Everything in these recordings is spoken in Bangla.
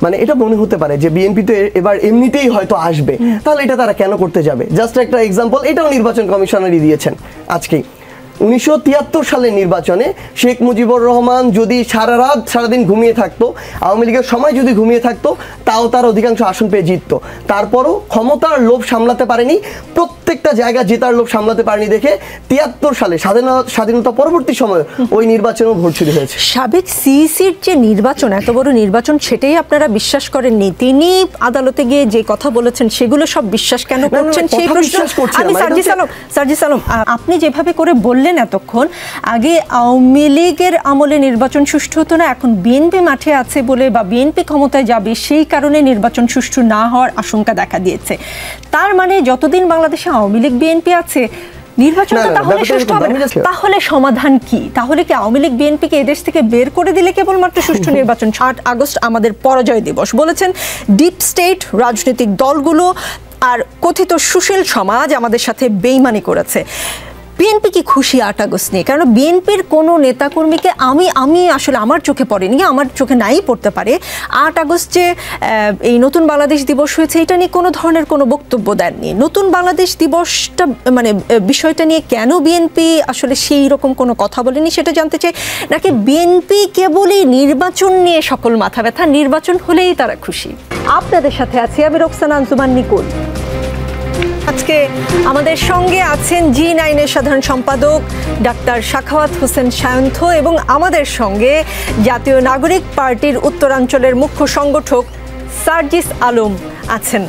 মানে এটা মনে হতে পারে যে বিএনপি তো এবার এমনিতেই হয়তো আসবে, তাহলে এটা তারা কেন করতে যাবে? জাস্ট একটা এক্সাম্পল, এটাও নির্বাচন কমিশনারই দিয়েছেন আজকেই। 1973 সালের নির্বাচনে শেখ মুজিবুর রহমান যদি সারাদিন ঘুমিয়ে থাকতো, আওয়ামী লীগের সময় যদি ঘুমিয়ে থাকতো, তাও তার অধিকাংশ আসন পেয়ে জিততো। তারপরও ক্ষমতার লোভ সামলাতে পারেনি, প্রত্যেকটা জায়গা জেতার লোভ সামলাতে পারেনি দেখে 73 সালে স্বাধীনতা পরবর্তী সময়ে ওই নির্বাচনেও ভোট চুরি হয়েছে। সাবেক সিইসির যে নির্বাচন, এত বড় নির্বাচন, সেটাই আপনারা বিশ্বাস করেননি? তিনি আদালতে গিয়ে যে কথা বলেছেন সেগুলো সব বিশ্বাস কেন করছেন সেই প্রশ্ন আমি সার্জিস আলম, আপনি যেভাবে করে বললেন এতক্ষণ, আগে আওয়ামী লীগের আমলে নির্বাচন সুষ্ঠু হতো না, এখন বিএনপি মাঠে আছে বলে বা বিএনপি ক্ষমতায় যাবে সেই কারণে নির্বাচন সুষ্ঠু না হওয়ার আশঙ্কা দেখা দিয়েছে। তার মানে যতদিন বাংলাদেশে আওয়ামী লীগ বিএনপি আছে নির্বাচনটা তাহলে সুষ্ঠু হবে না। তাহলে সমাধান কি? তাহলে কি আওয়ামী লীগ বিএনপিকে এদেশ থেকে বের করে দিলে কেবলমাত্র সুষ্ঠু নির্বাচন? 8 আগস্ট আমাদের পরাজয় দিবস বলেছেন ডিপ স্টেট, রাজনৈতিক দলগুলো আর কথিত সুশীল সমাজ আমাদের সাথে বেইমানি করেছে। বিএনপি কি খুশি 8 আগস্ট নিয়ে? কারণ বিএনপির কোনো নেতাকর্মীকে আমি আসলে আমার চোখে পড়েনি, আমার চোখে নাই পড়তে পারে, 8 আগস্ট যে এই নতুন বাংলাদেশ দিবস হয়েছে এটা নিয়ে কোনো ধরনের কোনো বক্তব্য দেননি। নতুন বাংলাদেশ দিবসটা মানে বিষয়টা নিয়ে কেন বিএনপি আসলে সেই রকম কোনো কথা বলেনি সেটা জানতে চাই। নাকি বিএনপি কেবলই নির্বাচন নিয়ে সকল মাথা ব্যথা, নির্বাচন হলেই তারা খুশি? আপনাদের সাথে আছি আমি রোকসানা আঞ্জুমান নিকুল। আজকে আমাদের সঙ্গে আছেন G9 এর সাধারণ সম্পাদক ডাক্তার সাখাওয়াত হোসেন সায়ন্থ এবং আমাদের সঙ্গে জাতীয় নাগরিক পার্টির উত্তরাঞ্চলের মুখ্য সংগঠক সার্জিস আলম আছেন।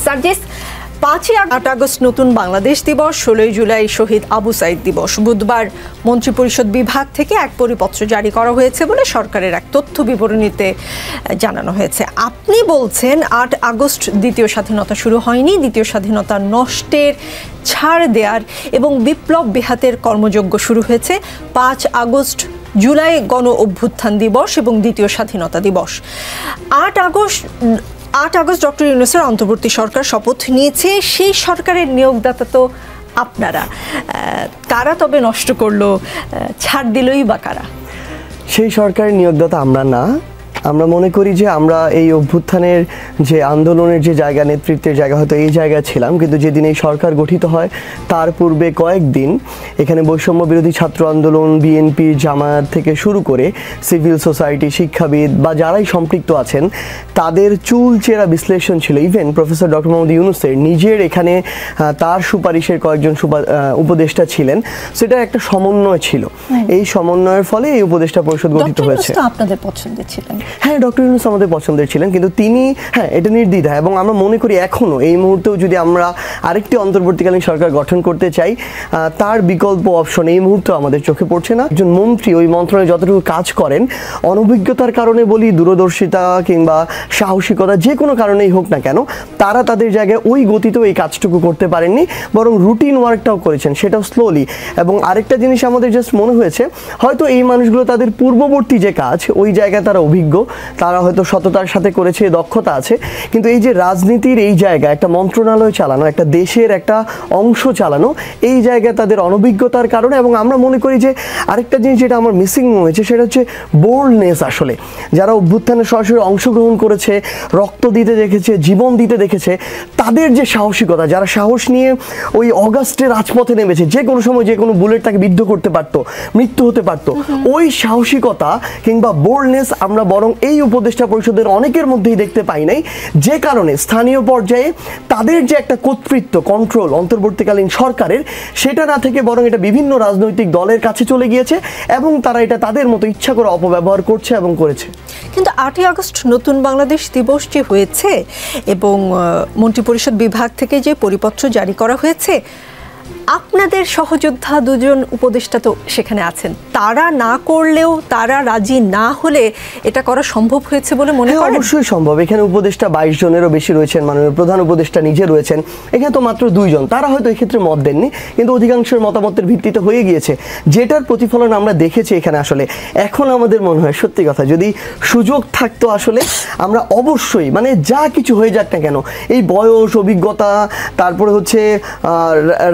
সার্জিস, 8 আগস্ট নতুন বাংলাদেশ দিবস, 16 জুলাই শহীদ আবু সাইদ দিবস। বুধবার মন্ত্রিপরিষদ বিভাগ থেকে এক পরিপত্র জারি করা হয়েছে বলে সরকারের এক তথ্য বিবরণীতে জানানো হয়েছে। আপনি বলছেন 8 আগস্ট দ্বিতীয় স্বাধীনতা শুরু হয়নি, দ্বিতীয় স্বাধীনতা নষ্টের, ছাড় দেওয়ার এবং বিপ্লব বেহাতের কর্মযজ্ঞ শুরু হয়েছে 5 আগস্ট জুলাই গণ অভ্যুত্থান দিবস এবং দ্বিতীয় স্বাধীনতা দিবস। 8 আগস্ট ডক্টর ইউনূসের অন্তর্বর্তী সরকার শপথ নিয়েছে, সেই সরকারের নিয়োগদাতা তো আপনারা। কারা তবে নষ্ট করলো, ছাড় দিলই বা কারা? সেই সরকারের নিয়োগদাতা আমরা না। আমরা মনে করি যে আমরা এই অভ্যুত্থানের যে আন্দোলনের যে জায়গা, নেতৃত্বের জায়গা, হয়তো এই জায়গায় ছিলাম, কিন্তু যেদিন এই সরকার গঠিত হয় তার পূর্বে কয়েকদিন এখানে বৈষম্য বিরোধী ছাত্র আন্দোলন, বিএনপি, জামায়াত থেকে শুরু করে সিভিল সোসাইটি, শিক্ষাবিদ বা যারাই সম্পৃক্ত আছেন তাদের চুলচেরা বিশ্লেষণ ছিল। ইভেন প্রফেসর ডক্টর মোহাম্মদ ইউনূসের নিজের এখানে তার সুপারিশের কয়েকজন উপদেষ্টা ছিলেন, সেটা একটা সমন্বয় ছিল। এই সমন্বয়ের ফলে এই উপদেষ্টা পরিষদ গঠিত হয়েছে। আপনাদের পছন্দের ছিলেন? হ্যাঁ, ডক্টর ইউনূস আমাদের পছন্দের ছিলেন, কিন্তু তিনি এটা নির্দ্বিধা, এবং আমরা মনে করি এখনও এই মুহূর্তেও যদি আমরা আরেকটি অন্তর্বর্তীকালীন সরকার গঠন করতে চাই তার বিকল্প অপশন এই মুহূর্তে আমাদের চোখে পড়ছে না। একজন মন্ত্রী ওই মন্ত্রণালয়ে যতটুকু কাজ করেন, অনভিজ্ঞতার কারণে বলি, দূরদর্শিতা কিংবা সাহসিকতা যে কোনো কারণেই হোক না কেন, তারা তাদের জায়গায় ওই গতিতেও এই কাজটুকু করতে পারেননি, বরং রুটিন ওয়ার্কটাও করেছেন, সেটাও স্লোলি। এবং আরেকটা জিনিস আমাদের জাস্ট মনে হয়েছে, হয়তো এই মানুষগুলো তাদের পূর্ববর্তী যে কাজ ওই জায়গায় তারা অভিজ্ঞ, তারা হয়তো সততার সাথে করেছে, দক্ষতা আছে, কিন্তু এই যে রাজনীতির এই জায়গা, একটা মন্ত্রণালয় চালানো, একটা দেশের একটা অংশ চালানো, এই জায়গায় তাদের অনভিজ্ঞতার কারণে। এবং আমরা মনে করি যে আরেকটা জিনিস যেটা আমার মিসিং হয়েছে সেটা হচ্ছে বোল্ডনেস। আসলে যারা অভ্যুত্থানে সরাসরি অংশগ্রহণ করেছে, রক্ত দিতে দেখেছে, জীবন দিতে দেখেছে, তাদের যে সাহসিকতা, যারা সাহস নিয়ে ওই অগাস্টে রাজপথে নেমেছে, যে কোনো সময় যে কোনো বুলেট তাকে বিদ্ধ করতে পারতো, মৃত্যু হতে পারতো, ওই সাহসিকতা কিংবা বোল্ডনেস আমরা বরং এই উপদেষ্টা পরিষদের অনেকের মধ্যেই দেখতে পাই নাই, যে কারণে স্থানীয় পর্যায়ে তাদের যে একটা কর্তৃত্ব, কন্ট্রোল অন্তর্বর্তীকালীন সরকারের, সেটা না থেকে বরং এটা বিভিন্ন রাজনৈতিক দলের কাছে চলে গিয়েছে এবং তারা এটা তাদের মতো ইচ্ছা করে অপব্যবহার করছে এবং করেছে। কিন্তু 8 আগস্ট নতুন বাংলাদেশ দিবস যে হয়েছে এবং মন্ত্রিপরিষদ বিভাগ থেকে যে পরিপত্র জারি করা হয়েছে, আপনাদের সহযোদ্ধা দুজন উপদেষ্টা তো সেখানে আছেন, তারা না করলেও, তারা রাজি না হলে এটা করা সম্ভব হয়েছে বলে মনে করেন? অবশ্যই সম্ভব। এখানে উপদেষ্টা 22 জনেরও বেশি রয়েছেন, মাননীয় প্রধান উপদেষ্টা নিজে রয়েছেন, এখানে তো মাত্র 2 জন, তারা হয়তো এক্ষেত্রে মত দেননি, কিন্তু অধিকাংশের মতামতের ভিত্তিতে হয়ে গিয়েছে, যেটার প্রতিফলন আমরা দেখেছি এখানে। আসলে এখন আমাদের মনে হয় সত্যি কথা, যদি সুযোগ থাকতো আসলে আমরা অবশ্যই, মানে যা কিছু হয়ে যাক না কেন, এই বয়স, অভিজ্ঞতা, তারপরে হচ্ছে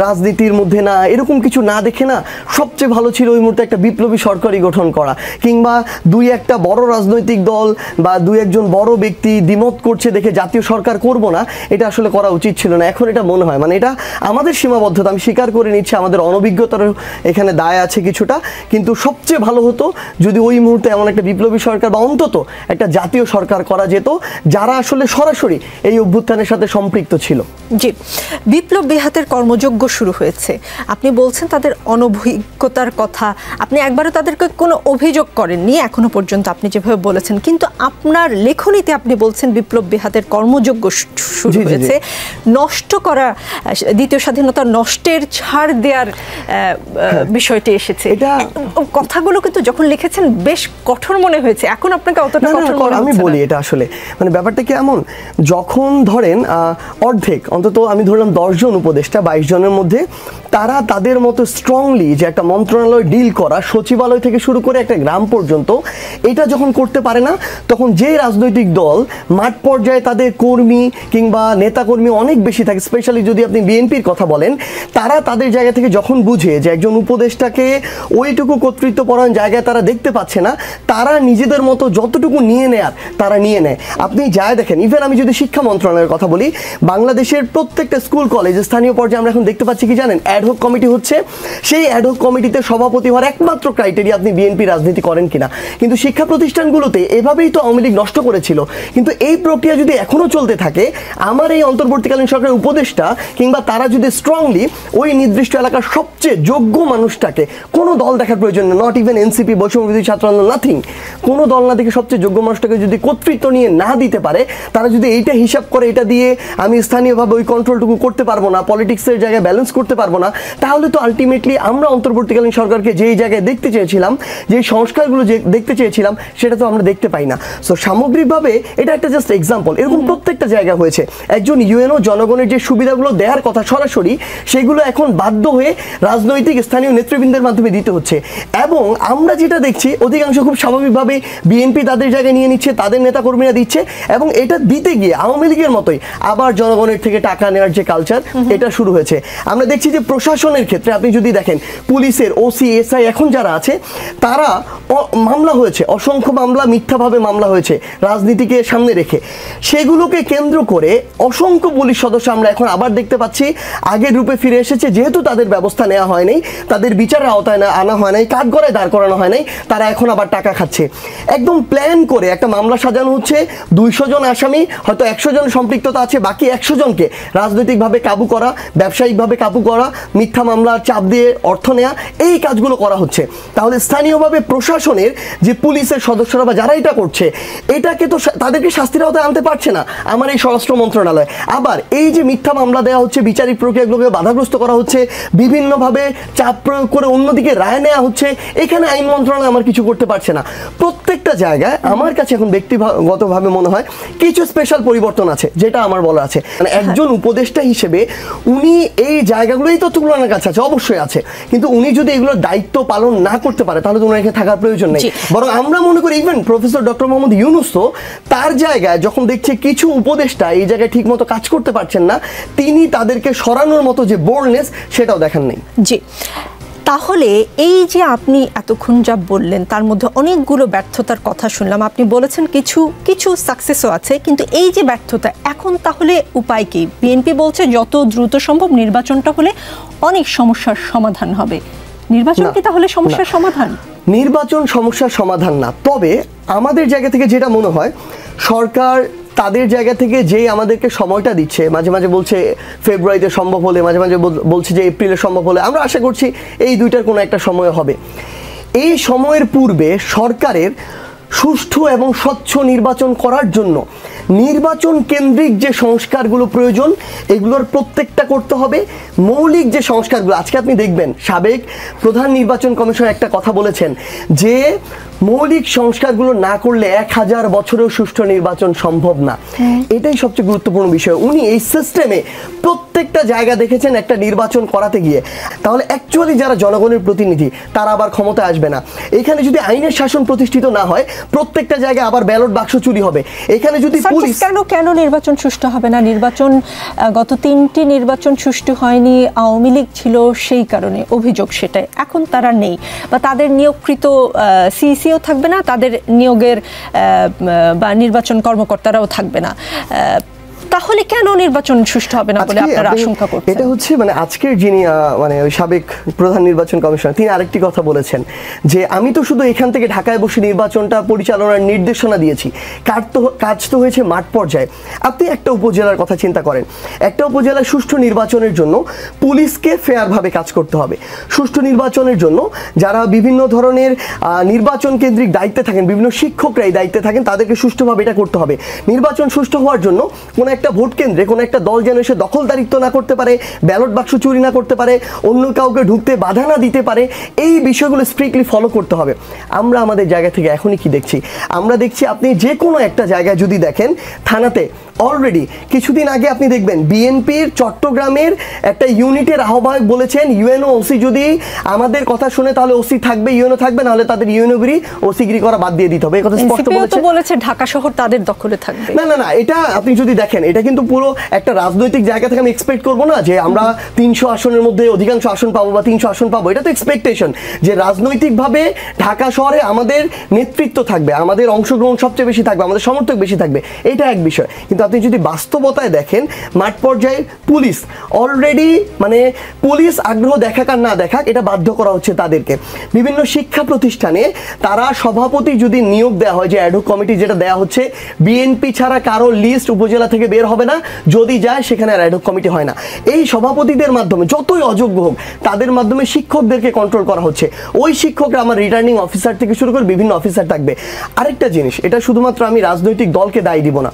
রাজনীতি শান্তির মধ্যে না, এরকম কিছু না দেখে না সবচেয়ে ভালো ছিল ওই মুহূর্তে একটা বিপ্লবী সরকারই গঠন করা, কিংবা দুই একটা বড় রাজনৈতিক দল বা দুই একজন বড় ব্যক্তি দ্বিমত করছে দেখে জাতীয় সরকার করব না, এটা আসলে করা উচিত ছিল না। এখন এটা মনে হয়, মানে এটা আমাদের সীমাবদ্ধতা, আমি স্বীকার করে নিচ্ছি আমাদের অনভিজ্ঞতার এখানে দায় আছে কিছুটা, কিন্তু সবচেয়ে ভালো হতো যদি ওই মুহূর্তে এমন একটা বিপ্লবী সরকার বা অন্তত একটা জাতীয় সরকার করা যেত যারা আসলে সরাসরি এই অভ্যুত্থানের সাথে সম্পৃক্ত ছিল। জি, বিপ্লব বিহাতের কর্মযজ্ঞ শুরু হয়েছে, আপনি বলছেন তাদের অনভিজ্ঞতার কথা, আপনি একবারও তাদেরকে কোনো অভিযোগ করেননি এখনো পর্যন্ত, আপনি যেভাবে বলেছেন, কিন্তু আপনার লেখনীতে আপনি বলছেন বিপ্লব বিহাতের কর্মযজ্ঞ শুরু হয়েছে, নষ্ট করা, দ্বিতীয় স্বাধীনতা নষ্টের ছাড় দেওয়ার বিষয়টি এসেছে। এটা কথাগুলো কিন্তু যখন লিখেছেন বেশ কঠোর মনে হয়েছে, এখন আপনাকে অতটা কঠোর মনে হচ্ছে না? আমি বলি এটা আসলে মানে ব্যাপারটা কি এমন, যখন ধরেন অর্ধেক অন্তত আমি ধরলাম 10 জন উপদেষ্টা 22 জনের মধ্যে তারা তাদের মতো স্ট্রংলি যে একটা মন্ত্রণালয় ডিল করা, সচিবালয় থেকে শুরু করে একটা গ্রাম পর্যন্ত, এটা যখন করতে পারে না, তখন যে রাজনৈতিক দল মাঠ পর্যায়ে তাদের কর্মী কিংবা নেতাকর্মী অনেক বেশি থাকে, স্পেশালি যদি আপনি বিএনপির কথা বলেন, তারা তাদের জায়গা থেকে যখন বুঝে যে একজন উপদেষ্টাকে ওইটুকু কর্তৃত্বপরায়ণ জায়গায় তারা দেখতে পাচ্ছে না, তারা নিজেদের মতো যতটুকু নিয়ে নেয়ার তারা নিয়ে নেয়। আপনি যায় দেখেন, ইভেন আমি যদি শিক্ষা মন্ত্রণালয়ের কথা বলি, বাংলাদেশের প্রত্যেকটা স্কুল কলেজ স্থানীয় পর্যায়ে আমরা এখন দেখতে পাচ্ছি কি জানেন, অ্যাডহক কমিটি হচ্ছে। সেই অ্যাডহক কমিটিতে সভাপতি হওয়ার একমাত্র ক্রাইটেরিয়া আপনি বিএনপি রাজনীতি করেন কিনা। কিন্তু শিক্ষা প্রতিষ্ঠানগুলোতে এভাবেই তো আওয়ামী লীগ নষ্ট করেছিল। কিন্তু এই প্রক্রিয়া যদি এখনো চলতে থাকে, আমার এই অন্তর্বর্তীকালীন সরকারের উপদেষ্টা কিংবা তারা যদি স্ট্রংলি ওই নির্দিষ্ট এলাকার সবচেয়ে যোগ্য মানুষটাকে, কোনো দল দেখার প্রয়োজন নেই, নট ইভেন এনসিপি, বৈষম্যবিরোধী ছাত্র আন্দোলন, নাথিং, কোনো দল না দেখে সবচেয়ে যোগ্য মানুষটাকে যদি কর্তৃত্ব নিয়ে না দিতে পারে, তারা যদি এইটা হিসাব করে এটা দিয়ে আমি স্থানীয়ভাবে ওই কন্ট্রোলটুকু করতে পারবো না, পলিটিক্সের জায়গায় ব্যালেন্স করতে পারবো না, তাহলে তো আলটিমেটলি আমরা অন্তর্বর্তীকালীন সরকারকে যেই জায়গায় দেখতে চেয়েছিলাম, যে সংস্কারগুলো যে দেখতে চেয়েছিলাম, সেটা তো আমরা দেখতে পাই না। সো সামগ্রিকভাবে এটা একটা জাস্ট এক্সাম্পল, এরকম প্রত্যেকটা জায়গা হয়েছে। একজন ইউএনও জনগণের যে সুবিধাগুলো দেওয়ার কথা সরাসরি, সেগুলো এখন বাধ্য হয়ে রাজনৈতিক স্থানীয় নেতৃবৃন্দের মাধ্যমে দিতে হচ্ছে। এবং আমরা যেটা দেখছি অধিকাংশ খুব স্বাভাবিকভাবে বিএনপি তাদের জায়গায় নিয়ে নিচ্ছে, তাদের নেতাকর্মীরা দিচ্ছে, এবং এটা দিতে গিয়ে আওয়ামী লীগের মতোই আবার জনগণের থেকে টাকা নেওয়ার যে কালচার, এটা শুরু হয়েছে। আমরা দেখছি যে প্রশাসনের ক্ষেত্রে আপনি যদি দেখেন, পুলিশের ওসি এসআই এখন যারা আছে, তারা মামলা হয়েছে, অসংখ্য মামলা, মিথ্যাভাবে মামলা হয়েছে রাজনীতিকে সামনে রেখে, সেগুলোকে কেন্দ্র করে অসংখ্য পুলিশ সদস্য আমরা এখন আবার দেখতে পাচ্ছি আগের রূপে ফিরে এসেছে। যেহেতু তাদের ব্যবস্থা নেওয়া হয় নাই, তাদের বিচারের আওতায় আনা হয় নাই, কাঠগড়ায় দাঁড় করানো হয় নাই, তারা এখন আবার টাকা খাচ্ছে। একদম প্ল্যান করে একটা মামলা সাজানো হচ্ছে, 200 জন আসামি, হয়তো 100 জন সম্পৃক্ততা আছে, বাকি 100 জনকে রাজনৈতিকভাবে কাবু করা, ব্যবসায়িকভাবে কাবু করা, মিথ্যা মামলার চাপ দিয়ে অর্থ নেওয়া, এই কাজগুলো করা হচ্ছে। তাহলে স্থানীয়ভাবে প্রশাসনের যে পুলিশের সদস্যরা বা যারা এটা করছে, এটাকে তো তাদেরকে শাস্তির আওতায় আনতে পারছে না আমার এই স্বরাষ্ট্র মন্ত্রণালয়। আবার এই যে মিথ্যা মামলা দেওয়া হচ্ছে, বিচারিক প্রক্রিয়াগুলোকে বাধাগ্রস্ত করা হচ্ছে, বিভিন্নভাবে চাপ প্রয়োগ করে অন্যদিকে রায় নেওয়া হচ্ছে, এখানে আইন মন্ত্রণালয় আমার কিছু করতে পারছে না। প্রত্যেকটা জায়গায় আমার কাছে এখন ব্যক্তিগতভাবে মনে হয় কিছু স্পেশাল পরিবর্তন আছে, যেটা আমার বলা আছে। মানে একজন উপদেষ্টা হিসেবে উনি এই জায়গাগুলোই তো তুলনার কাছে আছে, অবশ্যই আছে, কিন্তু উনি যদি এগুলোর দায়িত্ব পালন না করতে পারে, তাহলে তো ওনার এখানে থাকার প্রয়োজন নেই। বরং আমরা মনে করি even professor doctor Mohammad Yunus তো তার জায়গায় যখন দেখছে কিছু উপদেষ্টা এই জায়গায় ঠিক মতো কাজ করতে পারছেন না, তিনি তাদেরকে সরানোর মতো যে বোল্ডনেস, সেটাও দেখান নেই। জি, তাহলে এই যে আপনি এতক্ষণ যা বললেন, তার মধ্যে অনেকগুলো ব্যর্থতার কথা শুনলাম, আপনি বলেছেন কিছু কিছু সাকসেসও আছে, কিন্তু এই যে ব্যর্থতা, এখন তাহলে উপায় কি? বিএনপি বলছে যত দ্রুত সম্ভব নির্বাচনটা হলে অনেক সমস্যার সমাধান হবে। নির্বাচন কি তাহলে সমস্যার সমাধান? নির্বাচন সমস্যার সমাধান না, তবে আমাদের জায়গা থেকে যেটা মনে হয়, সরকার তাদের জায়গা থেকে যেই আমাদেরকে সময়টা দিচ্ছে, মাঝে মাঝে বলছে ফেব্রুয়ারিতে সম্ভব হলে, মাঝে মাঝে বলছে যে এপ্রিলে সম্ভব হলে, আমরা আশা করছি এই দুইটার কোনো একটা সময় হবে। এই সময়ের পূর্বে সরকারের সুষ্ঠু এবং স্বচ্ছ নির্বাচন করার জন্য নির্বাচন কেন্দ্রিক যে সংস্কারগুলো প্রয়োজন, এগুলোর প্রত্যেকটা করতে হবে। মৌলিক যে সংস্কারগুলো, আজকে আপনি দেখবেন সাবেক প্রধান নির্বাচন কমিশন একটা কথা বলেছেন যে মৌলিক সংস্কারগুলো না করলে 1000 বছরেও সুষ্ঠু নির্বাচন সম্ভব না। এটাই সবচেয়ে গুরুত্বপূর্ণ বিষয়। উনি এই সিস্টেমে প্রত্যেকটা জায়গা দেখেছেন একটা নির্বাচন করাতে গিয়ে, তাহলে অ্যাকচুয়ালি যারা জনগণের প্রতিনিধি তারা আবার ক্ষমতায় আসবে না। এখানে যদি আইনের শাসন প্রতিষ্ঠিত না হয়, প্রত্যেকটা জায়গায় আবার ব্যালট বাক্স চুরি হবে। এখানে যদি পুলিশ কেন নির্বাচন সুষ্ঠু হবে না? নির্বাচন গত 3টি নির্বাচন সুষ্ঠু হয়নি, আওয়ামী লীগ ছিল সেই কারণে অভিযোগ সেটাই। এখন তারা নেই বা তাদের নিয়োগকৃত সিইসিও থাকবে না, তাদের নিয়োগের বা নির্বাচন কর্মকর্তারাও থাকবে না, তাহলে কেন নির্বাচন সুষ্ঠু হবে না বলে আপনারা আশঙ্কা করছেন? এটা হচ্ছে মানে আজকের যিনি মানে সাবেক প্রধান নির্বাচন কমিশনার, তিনি আরেকটি কথা বলেছেন যে আমি তো শুধু এখান থেকে ঢাকায় বসে নির্বাচনটা পরিচালনার নির্দেশনা দিয়েছি, কাজ তো হয়েছে মাঠ পর্যায়ে। আপনি একটা উপজেলার কথা চিন্তা করেন, একটা উপজেলার সুষ্ঠু নির্বাচনের জন্য পুলিশকে ফেয়ারভাবে কাজ করতে হবে। সুষ্ঠু নির্বাচনের জন্য যারা বিভিন্ন ধরনের নির্বাচন কেন্দ্রিক দায়িত্বে থাকেন, বিভিন্ন শিক্ষকরা এই দায়িত্বে থাকেন, তাদেরকে সুষ্ঠুভাবে এটা করতে হবে। নির্বাচন সুষ্ঠু হওয়ার জন্য কোনো একটা ভোট কেন্দ্রে কোনো একটা দল যেন এসে দখলদারিত্ব না করতে পারে, ব্যালট বাক্স চুরি না করতে পারে, অন্য কাউকে ঢুকতে বাধা না দিতে পারে, এই বিষয়গুলো স্ট্রিক্টলি ফলো করতে হবে। আমরা আমাদের জায়গা থেকে এখনই কি দেখছি? আমরা দেখছি আপনি যে কোনো একটা জায়গায় যদি দেখেন, থানাতে অলরেডি কিছুদিন আগে আপনি দেখবেন বিএনপির চট্টগ্রামের একটা ইউনিটের আহ্বায়ক বলেছেন ইউএনও ওসি যদি আমাদের কথা শুনে তাহলে ওসি থাকবে, ইউএনও থাকবে, নাহলে তাদের ইউএনওগিরি ওসিগিরি করা বাদ দিয়ে দিতে হবে। এই কথা স্পষ্ট বলেছে ঢাকা শহর তাদের দখলে থাকবে। না, এটা আপনি যদি দেখেন, এটা কিন্তু পুরো একটা রাজনৈতিক জায়গা থেকে আমি এক্সপেক্ট করবো না যে আমরা 300 আসনের মধ্যে অধিকাংশ আসন পাবো বা 300 আসন পাবো। এটা তো এক্সপেকটেশন যে রাজনৈতিকভাবে ঢাকা শহরে আমাদের নেতৃত্ব থাকবে, আমাদের অংশগ্রহণ সবচেয়ে বেশি থাকবে, আমাদের সমর্থক বেশি থাকবে, এটা এক বিষয়। কিন্তু আপনি যদি বাস্তবতায় দেখেন, মাঠ পর্যায়ে পুলিশ অলরেডি মানে পুলিশ আগ্রহ দেখাক আর না দেখাক, এটা বাধ্য করা হচ্ছে তাদেরকে। বিভিন্ন শিক্ষা প্রতিষ্ঠানে তারা সভাপতি যদি নিয়োগ দেওয়া হয়, যে অ্যাডহক কমিটি যেটা দেওয়া হচ্ছে, বিএনপি ছাড়া কারো লিস্ট উপজেলা থেকে বের হবে না, যদি যায় সেখানে আর অ্যাডহক কমিটি হয় না। এই সভাপতিদের মাধ্যমে যতই অযোগ্য হোক তাদের মাধ্যমে শিক্ষকদেরকে কন্ট্রোল করা হচ্ছে। ওই শিক্ষকরা আমার রিটার্নিং অফিসার থেকে শুরু করে বিভিন্ন অফিসার থাকবে। আরেকটা জিনিস, এটা শুধুমাত্র আমি রাজনৈতিক দলকে দায়ী দিব না,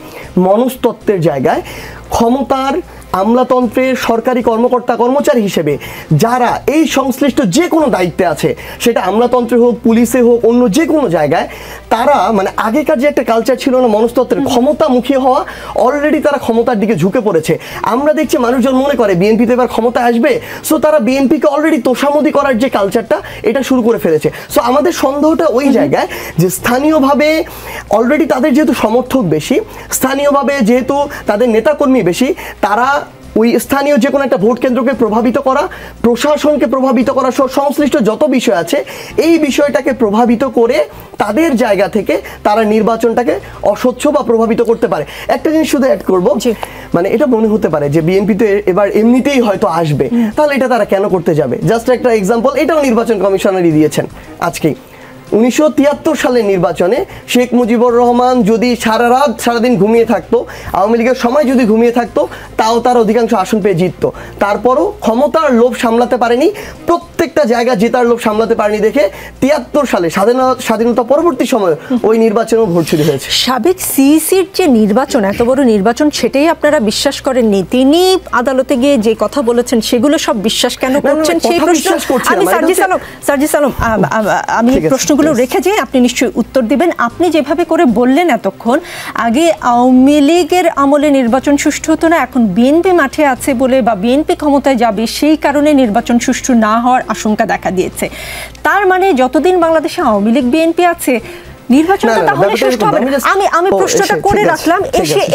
মনস্তত্ত্বের জায়গায় ক্ষমতার আমলাতন্ত্রের সরকারি কর্মকর্তা কর্মচারী হিসেবে যারা এই সংশ্লিষ্ট যে কোনো দায়িত্বে আছে, সেটা আমলাতন্ত্রে হোক, পুলিশে হোক, অন্য যে কোনো জায়গায়, তারা মানে আগেকার যে একটা কালচার ছিল না মনস্তত্ত্বের, ক্ষমতামুখী হওয়া, অলরেডি তারা ক্ষমতার দিকে ঝুঁকে পড়েছে। আমরা দেখছি মানুষজন মনে করে বিএনপিতে এবার ক্ষমতা আসবে, সো তারা বিএনপিকে অলরেডি তোষামোদি করার যে কালচারটা, এটা শুরু করে ফেলেছে। সো আমাদের সন্দেহটা ওই জায়গায় যে স্থানীয়ভাবে অলরেডি তাদের যেহেতু সমর্থক বেশি, স্থানীয়ভাবে যেহেতু তাদের নেতাকর্মী বেশি, তারা ওই স্থানীয় যে কোনো একটা ভোট কেন্দ্রকে প্রভাবিত করা, প্রশাসনকে প্রভাবিত করা সহ সংশ্লিষ্ট যত বিষয় আছে, এই বিষয়টাকে প্রভাবিত করে তাদের জায়গা থেকে তারা নির্বাচনটাকে অস্বচ্ছ বা প্রভাবিত করতে পারে। একটা জিনিস শুধু অ্যাড করবো, মানে এটা মনে হতে পারে যে বিএনপি তো এবার এমনিতেই হয়তো আসবে, তাহলে এটা তারা কেন করতে যাবে? জাস্ট একটা এক্সাম্পল, এটাও নির্বাচন কমিশনারই দিয়েছেন আজকেই। 1973 সালের নির্বাচনে শেখ মুজিবুর রহমান যদি সারাদিন ঘুমিয়ে থাকতো, আওয়ামী লীগের সময় যদি ঘুমিয়ে থাকতো, তাও তার অধিকাংশ আসন পেয়ে জিততো। তারপরও ক্ষমতার লোভ সামলাতে পারেনি, প্রত্যেকটা জায়গা জেতার লোভ সামলাতে পারেনি দেখে 73 সালে স্বাধীনতা পরবর্তী সময়ে ওই নির্বাচনেও ভোট চুরি হয়েছে। সাবেক সিইসির যে নির্বাচন, এত বড় নির্বাচন, সেটাই আপনারা বিশ্বাস করেননি। তিনি আদালতে গিয়ে যে কথা বলেছেন সেগুলো সব বিশ্বাস কেন করছেন সেই প্রশ্ন আমি সার্জিস আলম আমি প্রশ্ন রেখে যে আপনি নিশ্চয়ই উত্তর দিবেন। আপনি যেভাবে করে বললেন এতক্ষণ, আগে আওয়ামী লীগের আমলে নির্বাচন সুষ্ঠু হতো না, এখন বিএনপি মাঠে আছে বলে বা বিএনপি ক্ষমতায় যাবে সেই কারণে নির্বাচন সুষ্ঠু না হওয়ার আশঙ্কা দেখা দিয়েছে। তার মানে যতদিন বাংলাদেশে আওয়ামী লীগ বিএনপি আছে, নির্বাচনটা তাহলে সুষ্ঠু হবে। আমি প্রশ্নটা করে রাখলাম,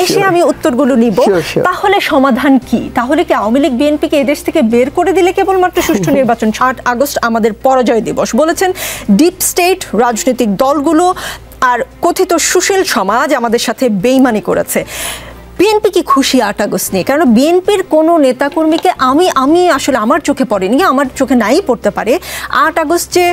এসে আমি উত্তরগুলো নিব। তাহলে সমাধান কি? তাহলে কি আওয়ামী লীগ বিএনপিকে এদেশ থেকে বের করে দিলে কেবলমাত্র সুষ্ঠু নির্বাচন? 8 আগস্ট আমাদের পরাজয় দিবস বলেছেন ডিপ স্টেট, রাজনৈতিক দলগুলো আর কথিত সুশীল সমাজ আমাদের সাথে বেইমানি করেছে। বিএনপি কি খুশি 8 আগস্ট নিয়ে? কারণ বিএনপির কোনো নেতাকর্মীকে আমি আসলে আমার চোখে পড়েনি, আমার চোখে নাই পড়তে পারে, 8 আগস্ট যে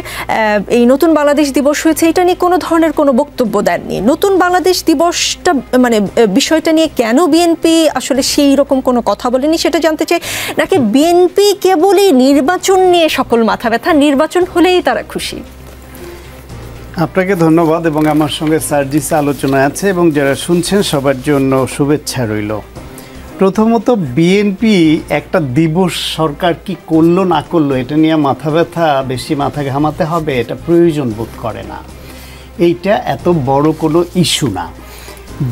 এই নতুন বাংলাদেশ দিবস হয়েছে এটা নিয়ে কোনো ধরনের কোনো বক্তব্য দেননি। নতুন বাংলাদেশ দিবসটা মানে বিষয়টা নিয়ে কেন বিএনপি আসলে সেই রকম কোনো কথা বলেনি সেটা জানতে চাই। নাকি বিএনপি কেবলই নির্বাচন নিয়ে সকল মাথা ব্যথা, নির্বাচন হলেই তারা খুশি? আপনাকে ধন্যবাদ, এবং আমার সঙ্গে সার্জিস আলোচনায় আছে এবং যারা শুনছেন সবার জন্য শুভেচ্ছা রইল। প্রথমত, বিএনপি একটা দিবস সরকার কি করলো না করলো এটা নিয়ে মাথা ব্যথা, বেশি মাথা ঘামাতে হবে, এটা প্রয়োজন বোধ করে না। এইটা এত বড় কোনো ইস্যু না।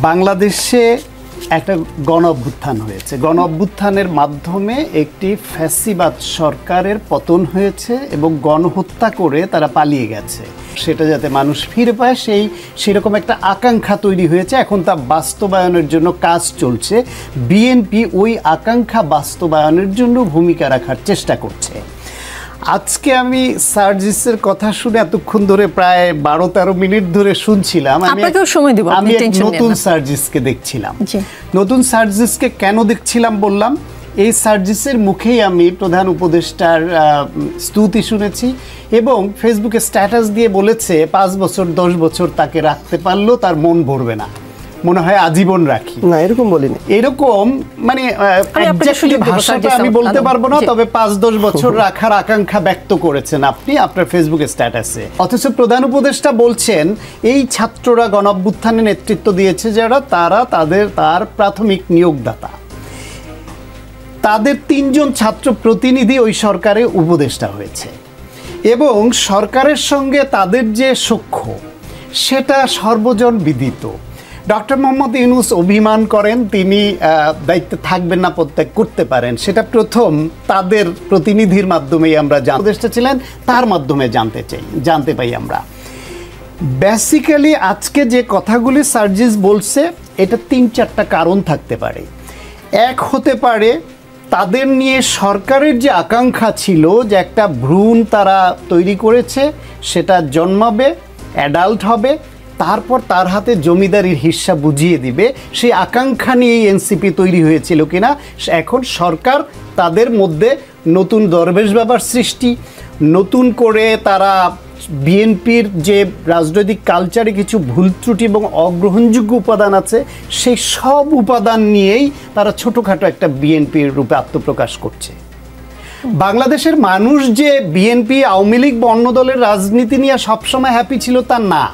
বাংলাদেশে একটা গণ অভ্যুত্থান হয়েছে। গণ অভ্যুত্থানের মাধ্যমে একটি ফ্যাসিবাদ সরকারের পতন হয়েছে এবং গণহত্যা করে তারা পালিয়ে গেছে। সেটা যাতে মানুষ ফিরে পায় সেরকম একটা আকাঙ্ক্ষা তৈরি হয়েছে। এখন তা বাস্তবায়নের জন্য কাজ চলছে। বিএনপি ওই আকাঙ্ক্ষা বাস্তবায়নের জন্য ভূমিকা রাখার চেষ্টা করছে। আজকে আমি সার্জিসের কথা শুনে এতক্ষণ ধরে প্রায় 12-13 মিনিট ধরে শুনছিলাম। আমি নতুন সার্জিসকে দেখছিলাম। নতুন সার্জিসকে কেন দেখছিলাম বললাম, এই সার্জিসের মুখেই আমি প্রধান উপদেষ্টার স্তুতি শুনেছি এবং ফেসবুকে স্ট্যাটাস দিয়ে বলেছে 5 বছর 10 বছর তাকে রাখতে পারলেও তার মন ভরবে না, মনে হয় আজীবন রাখি। না, এরকম বলিনি। এরকম মানে ভাষাটা আমি বলতে পারবো না, তবে 5-10 বছর রাখার আকাঙ্ক্ষা ব্যক্ত করেছেন আপনি আপনার ফেসবুকে স্ট্যাটাসে। অথচ প্রধান উপদেষ্টা বলছেন এই ছাত্ররা গণ অভ্যুত্থানে নেতৃত্ব দিয়েছে যারা, তার প্রাথমিক নিয়োগদাতা, তাদের 3 জন ছাত্র প্রতিনিধি ওই সরকারে উপদেষ্টা হয়েছে এবং সরকারের সঙ্গে তাদের যে সখ্য সেটা সর্বজন বিদিত। ডক্টর মোহাম্মদ ইউনূস অভিমান করেন তিনি দায়িত্বে থাকবেন না, পদত্যাগ করতে পারেন, সেটা প্রথম তাদের প্রতিনিধির মাধ্যমেই আমরা উপদেষ্টা ছিলেন তার মাধ্যমে জানতে পাই আমরা। বেসিক্যালি আজকে যে কথাগুলি সার্জিস বলছে এটা 3-4টা কারণ থাকতে পারে। এক হতে পারে তাদের নিয়ে সরকারের যে আকাঙ্ক্ষা ছিল যে একটা ভ্রূণ তারা তৈরি করেছে, সেটা জন্মাবে, অ্যাডাল্ট হবে, তারপর তার হাতে জমিদারির হিস্সা বুঝিয়ে দিবে, সেই আকাঙ্ক্ষা নিয়েই এনসিপি তৈরি হয়েছিল কিনা। এখন সরকার তাদের মধ্যে নতুন দরবেশ বাবার সৃষ্টি, নতুন করে তারা বিএনপির যে রাজনৈতিক কালচারে কিছু ভুল ত্রুটি এবং অগ্রহণযোগ্য উপাদান আছে সেই সব উপাদান নিয়েই তারা ছোটোখাটো একটা বিএনপির রূপে আত্মপ্রকাশ করছে। বাংলাদেশের মানুষ যে বিএনপি, আওয়ামী লীগ বা অন্য দলের রাজনীতি নিয়ে সবসময় হ্যাপি ছিল তা না,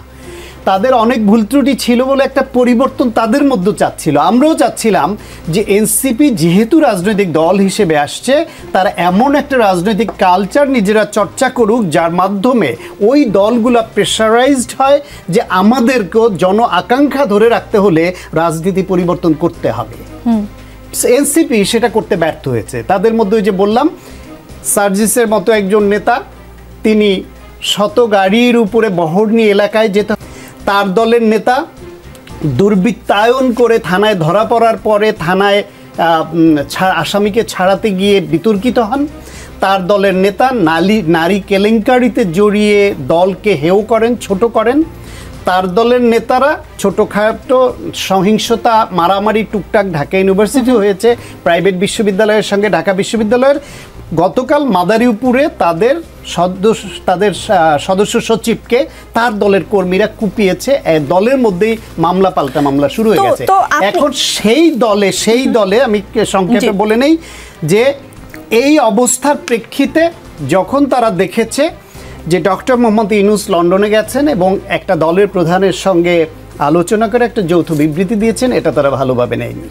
তাদের অনেক ভুল ত্রুটি ছিল বলে একটা পরিবর্তন তাদের মধ্যে চাচ্ছিল। আমরাও চাচ্ছিলাম যে এনসিপি যেহেতু রাজনৈতিক দল হিসেবে আসছে, তারা এমন একটা রাজনৈতিক কালচার নিজেরা চর্চা করুক যার মাধ্যমে ওই দলগুলো প্রেশারাইজড হয় যে আমাদেরকেও জন আকাঙ্ক্ষা ধরে রাখতে হলে রাজনীতি পরিবর্তন করতে হবে। এনসিপি সেটা করতে ব্যর্থ হয়েছে। তাদের মধ্যে ওই যে বললাম, সার্জিসের মতো একজন নেতা, তিনি শত গাড়ির উপরে বহর নিয়ে এলাকায় যেতে, তার দলের নেতা দুর্বৃত্তায়ন করে থানায় ধরা পড়ার পরে থানায় আসামিকে ছাড়াতে গিয়ে বিতর্কিত হন। তার দলের নেতা নারী কেলেঙ্কারিতে জড়িয়ে দলকে হেয় করেন, ছোট করেন। তার দলের নেতারা ছোটোখাটো সহিংসতা, মারামারি টুকটাক ঢাকা ইউনিভার্সিটি হয়েছে, প্রাইভেট বিশ্ববিদ্যালয়ের সঙ্গে ঢাকা বিশ্ববিদ্যালয়ের। গতকাল মাদারীপুরে তাদের সদস্য সচিবকে তার দলের কর্মীরা কুপিয়েছে, দলের মধ্যেই মামলা পাল্টা মামলা শুরু হয়ে গেছে। এখন সেই দলে আমি সংক্ষেপে বলে নেই যে এই অবস্থার প্রেক্ষিতে যখন তারা দেখেছে যে ডক্টর মোহাম্মদ ইউনূস লন্ডনে গেছেন এবং একটা দলের প্রধানের সঙ্গে আলোচনা করে একটা যৌথ বিবৃতি দিয়েছেন, এটা তারা ভালোভাবে নেয়নি।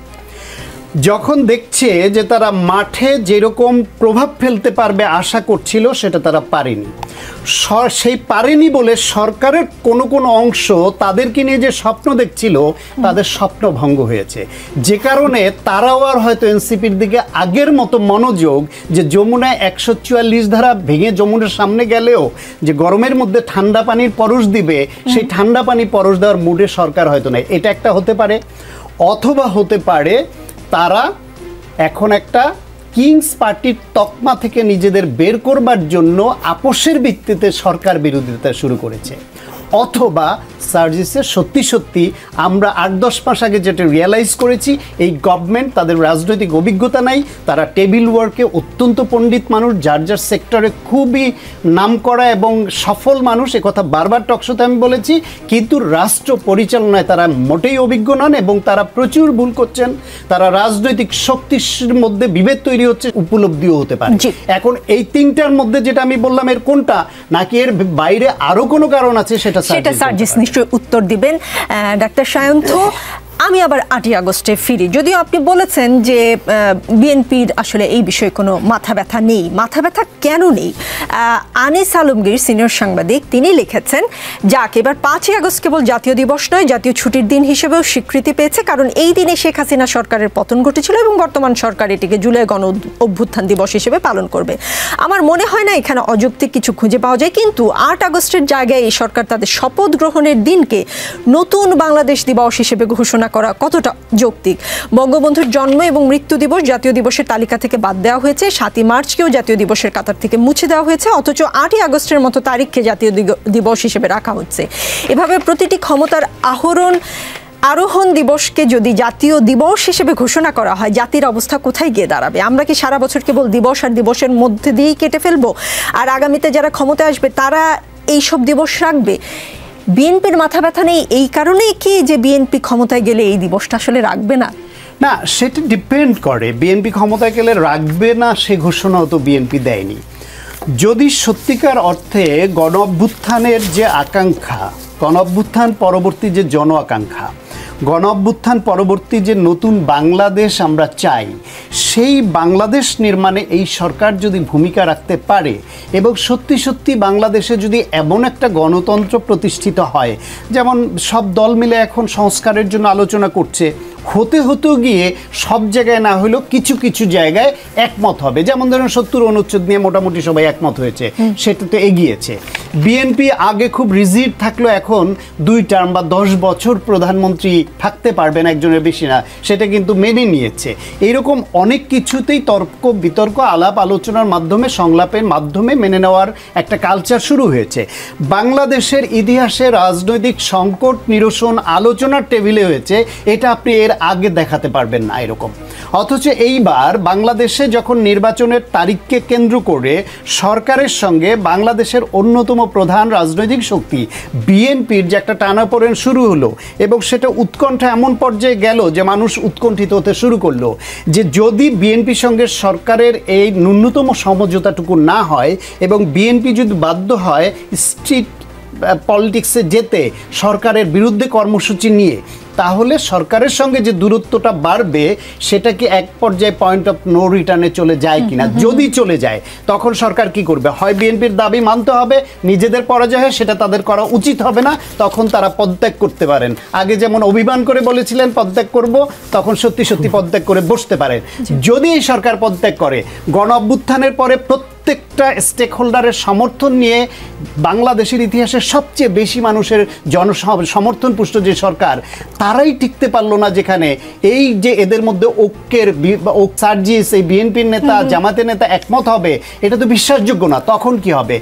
যখন দেখছে যে তারা মাঠে যেরকম প্রভাব ফেলতে পারবে আশা করছিল সেটা তারা পারেনি, সেই পারেনি বলে সরকারের কোনো অংশ তাদেরকে নিয়ে যে স্বপ্ন দেখছিল তাদের স্বপ্ন ভঙ্গ হয়েছে, যে কারণে তারাও আর হয়তো এনসিপির দিকে আগের মতো মনোযোগ, যে যমুনায় 144 ধারা ভেঙে যমুনার সামনে গেলেও যে গরমের মধ্যে ঠান্ডা পানির পরশ দিবে, সেই ঠান্ডা পানি পরশ দেওয়ার মুডে সরকার হয়তো নেই। এটা একটা হতে পারে। অথবা হতে পারে তারা এখন একটা কিংস পার্টির তকমা থেকে নিজেদের বের করবার জন্য আপোষের ভিত্তিতে সরকার বিরোধিতা শুরু করেছে। অথবা সার্জিসের সত্যি আমরা 8-10 মাস আগে যেটা রিয়েলাইজ করেছি, এই গভর্নমেন্ট, তাদের রাজনৈতিক অভিজ্ঞতা নাই, তারা টেবিল ওয়ার্কে অত্যন্ত পণ্ডিত মানুষ, যার সেক্টরে খুবই নামকরা এবং সফল মানুষ, একথা বারবার টকশোতে আমি বলেছি, কিন্তু রাষ্ট্র পরিচালনায় তারা মোটেই অভিজ্ঞ নন এবং তারা প্রচুর ভুল করছেন। তারা রাজনৈতিক শক্তির মধ্যে বিভেদ তৈরি হচ্ছে, উপলব্ধিও হতে পারে। এখন এই 3টার মধ্যে যেটা আমি বললাম, এর কোনটা, নাকি এর বাইরে আরো কোনো কারণ আছে, সেটা সার্জিস নিশ্চয়ই উত্তর দিবেন। ডাক্তার সায়ন্থ, আমি আবার 8ই আগস্টে ফিরি। যদিও আপনি বলেছেন যে বিএনপির আসলে এই বিষয়ে কোনো মাথা ব্যথা নেই। মাথা ব্যথা কেন নেই? আনিস আলমগীর সিনিয়র সাংবাদিক, তিনি লিখেছেন যাক এবার 5ই আগস্ট কেবল জাতীয় দিবস নয়, জাতীয় ছুটির দিন হিসেবেও স্বীকৃতি পেয়েছে, কারণ এই দিনে শেখ হাসিনা সরকারের পতন ঘটেছিল এবং বর্তমান সরকার এটিকে জুলাই গণ অভ্যুত্থান দিবস হিসেবে পালন করবে। আমার মনে হয় না এখানে অযৌক্তিক কিছু খুঁজে পাওয়া যায়, কিন্তু 8 আগস্টের জায়গায় এই সরকার তাদের শপথ গ্রহণের দিনকে নতুন বাংলাদেশ দিবস হিসেবে ঘোষণা করা কতটা যৌক্তিক? বঙ্গবন্ধুর জন্ম এবং মৃত্যু দিবস জাতীয় দিবসের তালিকা থেকে বাদ দেওয়া হয়েছে, 7ই মার্চকেও জাতীয় দিবসের কাতার থেকে মুছে দেওয়া হয়েছে, অথচ 8ই আগস্টের মতো তারিখকে জাতীয় দিবস হিসেবে রাখা হচ্ছে। এভাবে প্রতিটি ক্ষমতার আরোহণ দিবসকে যদি জাতীয় দিবস হিসেবে ঘোষণা করা হয়, জাতির অবস্থা কোথায় গিয়ে দাঁড়াবে? আমরা কি সারা বছর কেবল দিবস আর দিবসের মধ্যে দিয়েই কেটে ফেলবো, আর আগামীতে যারা ক্ষমতায় আসবে তারা এইসব দিবস রাখবে? বিএনপির মাথা ব্যথা নেই এই কারণেই কি যে বিএনপি ক্ষমতায় গেলে এই দিবসটা আসলে রাখবে না? না, সেটা ডিপেন্ড করে। বিএনপি ক্ষমতায় গেলে রাখবে না সে ঘোষণাও তো বিএনপি দেয়নি। যদি সত্যিকার অর্থে গণ অভ্যুত্থানের যে আকাঙ্ক্ষা, গণ অভ্যুত্থান পরবর্তী যে জন আকাঙ্ক্ষা, গণ অভ্যুত্থান পরবর্তী যে নতুন বাংলাদেশ আমরা চাই, সেই বাংলাদেশ নির্মাণে এই সরকার যদি ভূমিকা রাখতে পারে এবং সত্যি সত্যি বাংলাদেশে যদি এমন একটা গণতন্ত্র প্রতিষ্ঠিত হয়, যেমন সব দল মিলে এখন সংস্কারের জন্য আলোচনা করছে, হতে গিয়ে সব জায়গায় না হলেও কিছু কিছু জায়গায় একমত হবে, যেমন ধরুন 70 অনুচ্ছেদ নিয়ে মোটামুটি সবাই একমত হয়েছে, সেটা তো এগিয়েছে। বিএনপি আগে খুব রিজিড থাকলো, এখন 2 টার্ম বা 10 বছর প্রধানমন্ত্রী থাকতে পারবেন একজনের বেশি না, সেটা কিন্তু মেনে নিয়েছে। এইরকম অনেক কিছুতেই তর্ক বিতর্ক আলাপ আলোচনার মাধ্যমে, সংলাপের মাধ্যমে মেনে নেওয়ার একটা কালচার শুরু হয়েছে। বাংলাদেশের ইতিহাসে রাজনৈতিক সংকট নিরসন আলোচনার টেবিলে হয়েছে, এটা আপনি এর আগে দেখাতে পারবেন না এরকম। অথচ এইবার বাংলাদেশে যখন নির্বাচনের তারিখকে কেন্দ্র করে সরকারের সঙ্গে বাংলাদেশের অন্যতম প্রধান রাজনৈতিক শক্তি বিএনপির যে একটা টানাপোড়েন শুরু হলো, এবং সেটা উৎকণ্ঠা এমন পর্যায়ে গেল যে মানুষ উৎকণ্ঠিত হতে শুরু করলো যে যদি বিএনপির সঙ্গে সরকারের এই ন্যূনতম সমঝোতাটুকু না হয় এবং বিএনপি যদি বাধ্য হয় স্ট্রিট পলিটিক্সে যেতে সরকারের বিরুদ্ধে কর্মসূচি নিয়ে, তাহলে সরকারের সঙ্গে যে দূরত্বটা বাড়বে সেটা কি এক পর্যায়ে পয়েন্ট অফ নো রিটার্নে চলে যায় কিনা? যদি চলে যায় তখন সরকার কি করবে? হয় বিএনপির দাবি মানতে হবে, নিজেদের পরাজয় হয় সেটা তাদের করা উচিত হবে না, তখন তারা পদত্যাগ করতে পারেন। আগে যেমন অভিমান করে বলেছিলেন পদত্যাগ করব, তখন সত্যি সত্যি পদত্যাগ করে বসতে পারেন। যদি এই সরকার পদত্যাগ করে, গণ অভ্যুত্থানের পরে প্রত্যেকটা স্টেক হোল্ডারের সমর্থন নিয়ে বাংলাদেশের ইতিহাসে সবচেয়ে বেশি মানুষের সমর্থন পুষ্ট যে সরকার, তারাই টিকতে পারলো না, যেখানে এই যে এদের মধ্যে ঐক্যের সার্জিস, এই বিএনপির নেতা জামাতের নেতা একমত হবে, এটা তো বিশ্বাসযোগ্য না। তখন কি হবে?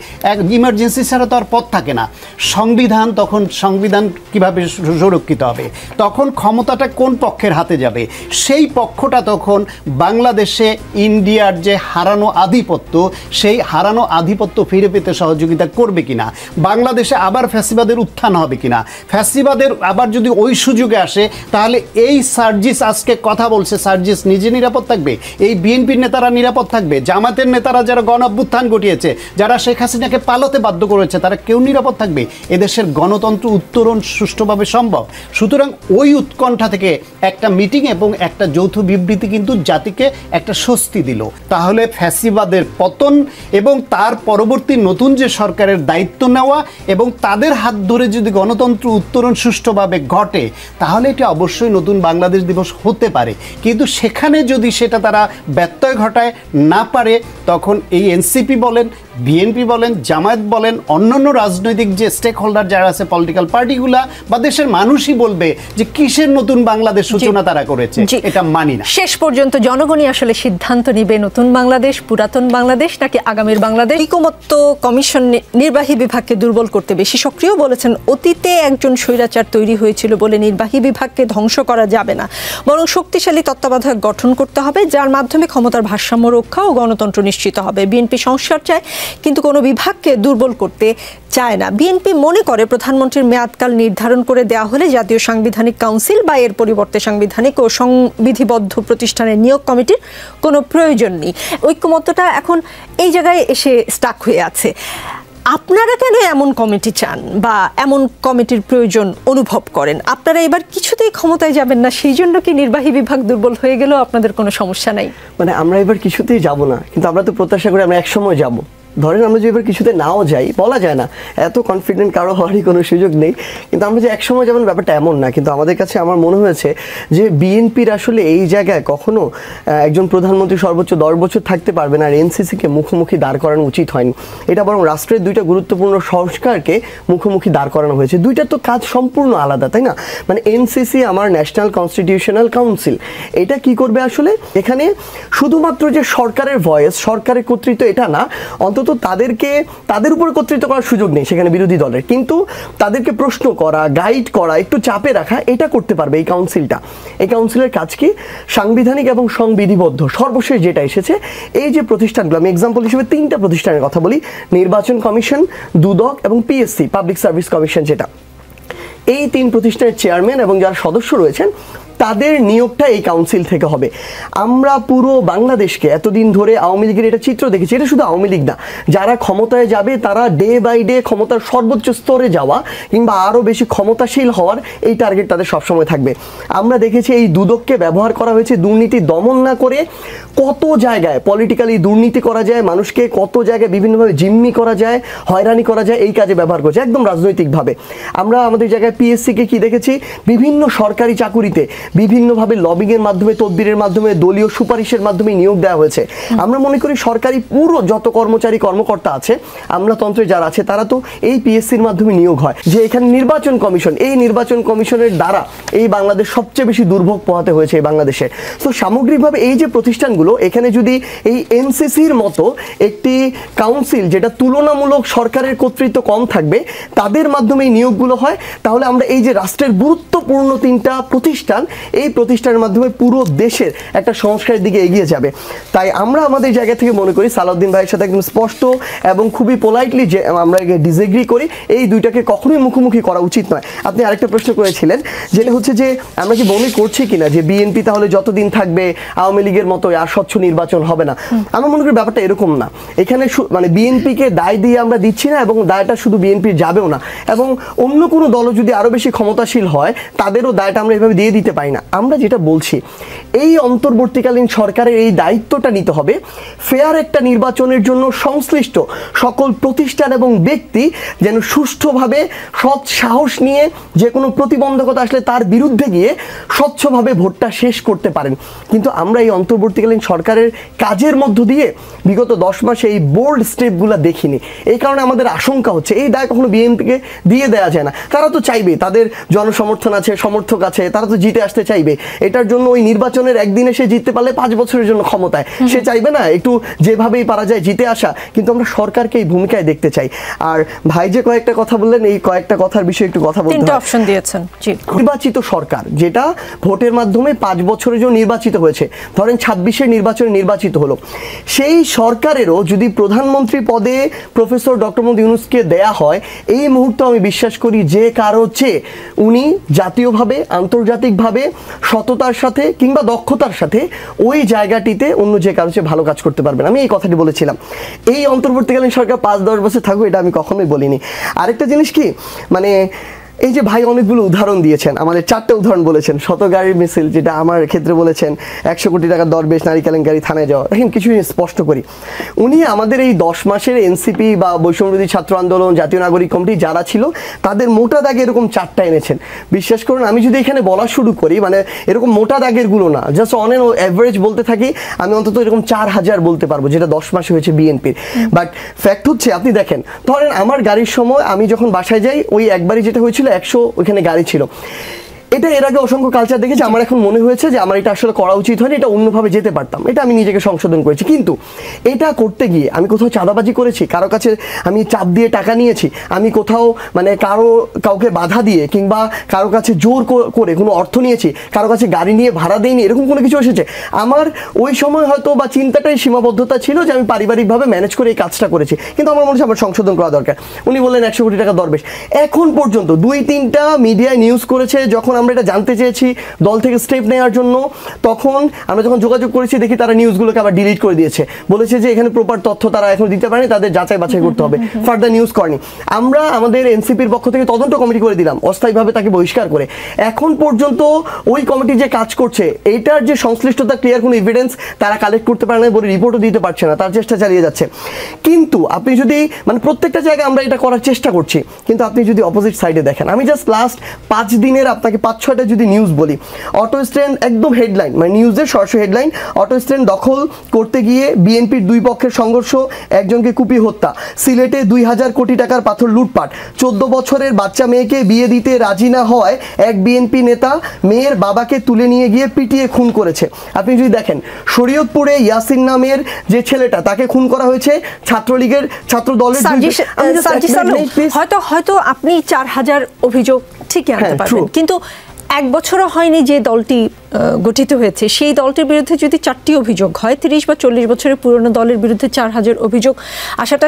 ইমার্জেন্সি ছাড়া তো আর পথ থাকে না। সংবিধান, তখন সংবিধান কিভাবে সুরক্ষিত হবে? তখন ক্ষমতাটা কোন পক্ষের হাতে যাবে? সেই পক্ষটা তখন বাংলাদেশে ইন্ডিয়ার যে হারানো আধিপত্য, সেই হারানো আধিপত্য ফিরে পেতে সহযোগিতা করবে কিনা, বাংলাদেশে আবার ফ্যাসিবাদের উত্থান হবে কিনা, ফ্যাসিবাদের আবার যদি ওই সুযোগে আসে, তাহলে এই সার্জিস আজকে কথা বলছে, সার্জিস নিজে নিরাপদ থাকবে? এই বিএনপির নেতারা নিরাপদ থাকবে? জামাতের নেতারা যারা গণ অভ্যুত্থান ঘটিয়েছে, যারা শেখ হাসিনাকে পালাতে বাধ্য করেছে, তারা কেউ নিরাপদ থাকবে? এদেশের গণতন্ত্র উত্তরণ সুষ্ঠুভাবে সম্ভব? সুতরাং ওই উৎকণ্ঠা থেকে একটা মিটিং এবং একটা যৌথ বিবৃতি কিন্তু জাতিকে একটা স্বস্তি দিল। তাহলে ফ্যাসিবাদের পতন এবং তার পরবর্তী নতুন যে সরকারের দায়িত্ব নেওয়া এবং তাদের হাত ধরে যদি গণতন্ত্র উত্তরণ সুষ্ঠুভাবে ঘটে, তাহলে এটা অবশ্যই নতুন বাংলাদেশ দিবস হতে পারে। কিন্তু সেখানে যদি সেটা তারা ব্যত্যয় ঘটায় না পারে, তখন এই এনসিপি বলেন, বিএনপি বলেন, জামায়াত বলেন, অন্যান্য রাজনৈতিক যে স্টেক হোল্ডার যারা আছে, পলিটিক্যাল পার্টিগুলা বা দেশের মানুষই বলবে যে কিসের নতুন বাংলাদেশ সূচনা তারা করেছে, এটা মানি না। শেষ পর্যন্ত জনগণই আসলে সিদ্ধান্ত নিবে নতুন বাংলাদেশ, পুরাতন বাংলাদেশ নাকি আগামীর বাংলাদেশ। ঐকমত্য কমিশন নির্বাহী বিভাগকে দুর্বল করতে বেশি সক্রিয়, বলেছেন অতীতে একজন স্বৈরাচার তৈরি হয়েছিল বলে নির্বাহী বিভাগকে ধ্বংস করা যাবে না, বরং শক্তিশালী তত্ত্বাবধায়ক গঠন করতে হবে, যার মাধ্যমে ক্ষমতার ভারসাম্য রক্ষা ও গণতন্ত্র নিশ্চিত হবে। বিএনপি সংস্কার চায়, কিন্তু কোনো বিভাগকে দুর্বল করতে চায় না। বিএনপি মনে করে প্রধানমন্ত্রীর মেয়াদকাল নির্ধারণ করে দেওয়া হলে জাতীয় সাংবিধানিক কাউন্সিল বা এর পরিবর্তে সাংবিধানিক ও সংবিধিবদ্ধ প্রতিষ্ঠানের নিয়োগ কমিটির কোনো প্রয়োজন নেই। ঐক্যমত্যটা এখন এই জায়গায় এসে স্টাক হয়ে আছে। আপনারা কেন এমন কমিটি চান বা এমন কমিটির প্রয়োজন অনুভব করেন? আপনারা এবার কিছুতেই ক্ষমতায় যাবেন না, সেই জন্য কি নির্বাহী বিভাগ দুর্বল হয়ে গেলেও আপনাদের কোনো সমস্যা নাই? মানে আমরা এবার কিছুতেই যাব না, কিন্তু আমরা তো প্রত্যাশা করি আমরা একসময় যাব। ধরেন আমরা যে এবার কিছুতে নাও যাই, বলা যায় না, এত কনফিডেন্ট কারো হওয়ারই কোনো সুযোগ নেই, কিন্তু আমরা যে একসময় যাবেন ব্যাপারটা এমন না। কিন্তু আমাদের কাছে আমার মনে হয়েছে যে বিএনপির আসলে এই জায়গায় কখনো একজন প্রধানমন্ত্রী সর্বোচ্চ 10 বছর থাকতে পারবেন আর এনসিসিকে মুখোমুখি দাঁড় করানো উচিত হয়নি। এটা বরং রাষ্ট্রের দুইটা গুরুত্বপূর্ণ সংস্কারকে মুখোমুখি দাঁড় করানো হয়েছে। দুইটার তো কাজ সম্পূর্ণ আলাদা, তাই না? মানে এনসিসি আমার ন্যাশনাল কনস্টিটিউশনাল কাউন্সিল, এটা কি করবে আসলে? এখানে শুধুমাত্র যে সরকারের ভয়েস, সরকারের কর্তৃত্ব এটা না, অন্তত তাদের উপর কর্তৃত্ব করার সুযোগ নেই সেখানে বিরোধী দলের, কিন্তু তাদেরকে প্রশ্ন করা, গাইড করা, একটু চাপে রাখা, এটা করতে পারবে এই কাউন্সিলটা। এই কাউন্সিলের কাজ কি? সাংবিধানিক এবং সংবিধিবদ্ধ সর্বশেষ যেটা এসেছে, এই যে প্রতিষ্ঠানগুলো, আমি এক্সাম্পল হিসেবে 3টা প্রতিষ্ঠানের কথা বলি, নির্বাচন কমিশন, দুদক এবং পিএসসি, পাবলিক সার্ভিস কমিশন, যেটা এই 3 প্রতিষ্ঠানের চেয়ারম্যান এবং যারা সদস্য রয়েছেন তাদের নিয়োগটা এই কাউন্সিল থেকে হবে। আমরা পুরো বাংলাদেশকে এতদিন ধরে আওয়ামী লীগের এটা চিত্র দেখেছি, এটা শুধু আওয়ামী লীগ না, যারা ক্ষমতায় যাবে তারা ডে বাই ডে ক্ষমতার সর্বোচ্চ স্তরে যাওয়া কিংবা আরও বেশি ক্ষমতাশীল হওয়ার এই টার্গেট তাদের সবসময় থাকবে। আমরা দেখেছি এই দুদককে ব্যবহার করা হয়েছে দুর্নীতি দমন না করে, কত জায়গায় পলিটিক্যালি দুর্নীতি করা যায়, মানুষকে কত জায়গায় বিভিন্নভাবে জিম্মি করা যায়, হয়রানি করা যায়, এই কাজে ব্যবহার করছে একদম রাজনৈতিকভাবে। আমরা আমাদের জায়গায় পিএসসিকে কি দেখেছি? বিভিন্ন সরকারি চাকুরিতে বিভিন্নভাবে লবিংয়ের মাধ্যমে, তদবিরের মাধ্যমে, দলীয় সুপারিশের মাধ্যমে নিয়োগ দেওয়া হয়েছে। আমরা মনে করি সরকারি পুরো যত কর্মচারী কর্মকর্তা আছে, আমলাতন্ত্রে যারা আছে, তারা তো এই পিএসসির মাধ্যমে নিয়োগ হয়। যে এখানে নির্বাচন কমিশন, এই নির্বাচন কমিশনের দ্বারা এই বাংলাদেশ সবচেয়ে বেশি দুর্ভোগ পোহাতে হয়েছে এই বাংলাদেশে। তো সামগ্রিকভাবে এই যে প্রতিষ্ঠানগুলো, এখানে যদি এই এনসিসির মতো একটি কাউন্সিল, যেটা তুলনামূলক সরকারের কর্তৃত্ব কম থাকবে, তাদের মাধ্যমে এই নিয়োগগুলো হয়, তাহলে আমরা এই যে রাষ্ট্রের গুরুত্বপূর্ণ 3টা প্রতিষ্ঠান, এই প্রতিষ্ঠানের মাধ্যমে পুরো দেশের একটা সংস্কারের দিকে এগিয়ে যাবে। তাই আমরা আমাদের জায়গা থেকে মনে করি সালাউদ্দিন ভাইয়ের সাথে একদম স্পষ্ট এবং খুবই পোলাইটলি যে আমরা ডিসএগ্রি করি, এই দুইটাকে কখনোই মুখোমুখি করা উচিত নয়। আপনি আরেকটা প্রশ্ন করেছিলেন, যেটা হচ্ছে যে আমরা কি মনে করছি কিনা যে বিএনপি তাহলে যতদিন থাকবে আওয়ামী লীগের মতো আর স্বচ্ছ নির্বাচন হবে না। আমরা মনে করি ব্যাপারটা এরকম না। এখানে মানে বিএনপিকে দায় দিয়ে আমরা দিচ্ছি না, এবং দায়টা শুধু বিএনপির যাবেও না, এবং অন্য কোনো দলও যদি আরও বেশি ক্ষমতাশীল হয় তাদেরও দায়টা আমরা এভাবে দিয়ে দিতে পারি না। আমরা যেটা বলছি, এই অন্তর্বর্তীকালীন সরকারের এই দায়িত্বটা নিতে হবে ফেয়ার একটা নির্বাচনের জন্য সংশ্লিষ্ট সকল প্রতিষ্ঠান এবং ব্যক্তি যেন সুষ্ঠুভাবে সৎ সাহস নিয়ে যে কোনো প্রতিবন্ধকতা আসলে তার বিরুদ্ধে গিয়ে স্বচ্ছভাবে ভোটটা শেষ করতে পারেন। কিন্তু আমরা এই অন্তর্বর্তীকালীন সরকারের কাজের মধ্য দিয়ে বিগত 10 মাসে এই বোল্ড স্টেপগুলো দেখিনি। এই কারণে আমাদের আশঙ্কা হচ্ছে এই দায় কখনো বিএনপিকে দিয়ে দেওয়া যায় না। তারা তো চাইবে, তাদের জনসমর্থন আছে, সমর্থক আছে, তারা তো জিতে আসতে চাইবে। এটার জন্য ওই নির্বাচনের একদিনে সে জিততে পারলে 5 বছরের জন্য ক্ষমতায় সে চাইবে না একটু যেভাবেই পারা যায় জিতে আসা। কিন্তু আমরা সরকারকে এই ভূমিকায় দেখতে চাই। আর ভাই যে কয়েকটা কথা বললেন, এই কয়েকটা কথার বিষয়ে একটু কথা বলতে। 3টা অপশন দিয়েছেন। জি, নির্বাচিত সরকার যেটা ভোটের মাধ্যমে 5 বছরের জন্য নির্বাচিত হয়েছে, ধরেন 26-এর নির্বাচনে নির্বাচিত হলো, সেই সরকারেরও যদি প্রধানমন্ত্রী পদে প্রফেসর ডক্টর মোহাম্মদ ইউনূসকে দেয়া হয়, এই মুহূর্তে আমি বিশ্বাস করি যে কারো চেয়ে উনি জাতীয়ভাবে, আন্তর্জাতিকভাবে সততার সাথে কিংবা দক্ষতার সাথে ওই জায়গাটিতে অন্য যে কারো চেয়ে ভালো কাজ করতে পারবেন। আমি এই কথাটি বলেছিলাম। এই অন্তর্বর্তীকালীন সরকার 5-10 বছর থাকবে এটা আমি কখনোই বলিনি। আরেকটা জিনিস কি, মানে এই যে ভাই অনেকগুলো উদাহরণ দিয়েছেন, আমাদের 4টা উদাহরণ বলেছেন, শত গাড়ির মিছিল, যেটা আমার ক্ষেত্রে বলেছেন 100 কোটি টাকার দরবেশ, নারী কেলেঙ্কারি, থানায় যাওয়া। এখন কিছু স্পষ্ট করি, উনি আমাদের এই 10 মাসের এনসিপি বা বৈষম্যবিরোধী ছাত্র আন্দোলন, জাতীয় নাগরিক কমিটি যারা ছিল তাদের মোটা দাগে এরকম 4টা এনেছেন। বিশ্বাস করুন, আমি যদি এখানে বলা শুরু করি, মানে এরকম মোটা দাগের গুলো না, জাস্ট অন এন অ্যাভারেজ বলতে থাকি, আমি অন্তত এরকম 4000 বলতে পারবো যেটা 10 মাসে হয়েছে বিএনপির। বাট ফ্যাক্ট হচ্ছে, আপনি দেখেন, ধরেন আমার গাড়ির সময় আমি যখন বাসায় যাই, ওই একবারই যেটা হয়েছিল 100 ওইখানে গাড়ি ছিল। এটা এর আগে অসংখ্য কালচার দেখেছি, আমার এখন মনে হয়েছে যে আমার এটা আসলে করা উচিত হয়নি, এটা অন্যভাবে যেতে পারতাম, এটা আমি নিজেকে সংশোধন করেছি। কিন্তু এটা করতে গিয়ে আমি কোথাও চাঁদাবাজি করেছি, কারো কাছে আমি চাপ দিয়ে টাকা নিয়েছি, আমি কোথাও মানে কাউকে বাধা দিয়ে কিংবা কারো কাছে জোর করে কোনো অর্থ নিয়েছি, কারো কাছে গাড়ি নিয়ে ভাড়া দেয়নি, এরকম কোনো কিছু এসেছে? আমার ওই সময় হয়তো বা চিন্তাটাই সীমাবদ্ধতা ছিল যে আমি পারিবারিকভাবে ম্যানেজ করে এই কাজটা করেছি, কিন্তু আমার মনে হচ্ছে আমার সংশোধন করা দরকার। উনি বললেন 100 কোটি টাকা দরবেশ। এখন পর্যন্ত 2-3টা মিডিয়ায় নিউজ করেছে, যখন আমরা এটা জানতে চেয়েছি দল থেকে স্টেপ নেওয়ার জন্য, তখন আমরা যখন যোগাযোগ করেছি দেখি তারা নিউজগুলোকে আবার ডিলিট করে দিয়েছে, বলেছে যে এখানে প্রপার তথ্য তারা এখন দিতে পারেনি, তাদের যাচাই বাছাই করতে হবে, ফার্দার নিউজ করেনি। আমরা আমাদের এনসিপির পক্ষ থেকে তদন্ত কমিটি করে দিলাম অস্থায়ীভাবে তাকে বহিষ্কার করে। এখন পর্যন্ত ওই কমিটি যে কাজ করছে এইটার যে সংশ্লিষ্টতা ক্লিয়ার কোনো এভিডেন্স তারা কালেক্ট করতে পারে না বলে রিপোর্টও দিতে পারছে না, তার চেষ্টা চালিয়ে যাচ্ছে। কিন্তু আপনি যদি মানে প্রত্যেকটা জায়গায় আমরা এটা করার চেষ্টা করছি, কিন্তু আপনি যদি অপোজিট সাইডে দেখেন, আমি জাস্ট লাস্ট 5 দিনের আপনাকে 5-6টা যদি নিউজ বলি, অটো স্ট্যান্ড একদম হেডলাইন, মানে নিউজের সরাসরি হেডলাইন, অটো স্ট্যান্ড দখল করতে গিয়ে বিএনপির 2 পক্ষের সংঘর্ষ, একজনকে কুপিয়ে হত্যা, সিলেটে 2000 কোটি টাকার পাথর লুটপাট, 14 বছরের বাচ্চা মেয়েকে বিয়ে দিতে রাজি না হওয়ায় এক বিএনপি নেতা মেয়ের বাবাকে তুলে নিয়ে গিয়ে পিটিয়ে খুন করেছে। আপনি যদি দেখেন শরীয়তপুরে ইয়াসিন নামের যে ছেলেটা তাকে খুন করা হয়েছে ছাত্রলীগের ছাত্র দলের, হয়তো আপনি 4000 অভিযোগ ঠিকই আনতে পারবেন, কিন্তু 1 বছরও হয়নি যে দলটি গঠিত হয়েছে, সেই দলটির বিরুদ্ধে যদি 4টি অভিযোগ হয়, 30 বা 40 বছরের পুরনো দলের বিরুদ্ধে 4000 অভিযোগ আসাটা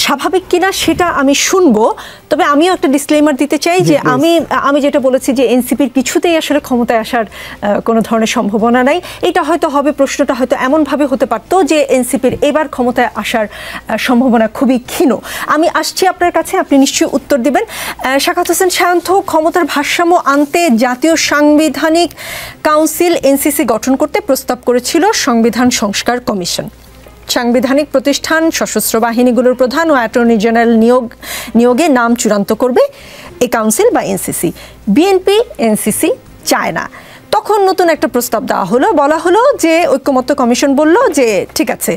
স্বাভাবিক কিনা সেটা আমি শুনবো। তবে আমিও একটা ডিসক্লেমার দিতে চাই যে আমি যেটা বলেছি যে এনসিপির কিছুতেই আসলে ক্ষমতায় আসার কোনো ধরনের সম্ভাবনা নাই। এটা হয়তো হবে, প্রশ্নটা হয়তো এমনভাবে হতে পারতো যে এনসিপির এবার ক্ষমতায় আসার সম্ভাবনা খুবই ক্ষীণ। আমি আসছি আপনার কাছে, আপনি নিশ্চয়ই উত্তর দিবেন। শাখাওয়াত হোসেন শান্ত, ক্ষমতার ভারসাম্য আনতে জাতীয় সাংবিধানিক কাউন্সিল এনসিসি গঠন করতে প্রস্তাব করেছিল সংবিধান সংস্কার কমিশন। সাংবিধানিক প্রতিষ্ঠান, সশস্ত্র বাহিনীগুলোর প্রধান ও অ্যাটর্নি জেনারেল নিয়োগে নাম চূড়ান্ত করবে এই কাউন্সিল বা এনসিসি। বিএনপি এনসিসি চায় না। তখন নতুন একটা প্রস্তাব দেওয়া হলো, বলা হলো যে ঐক্যমত্য কমিশন বলল যে ঠিক আছে,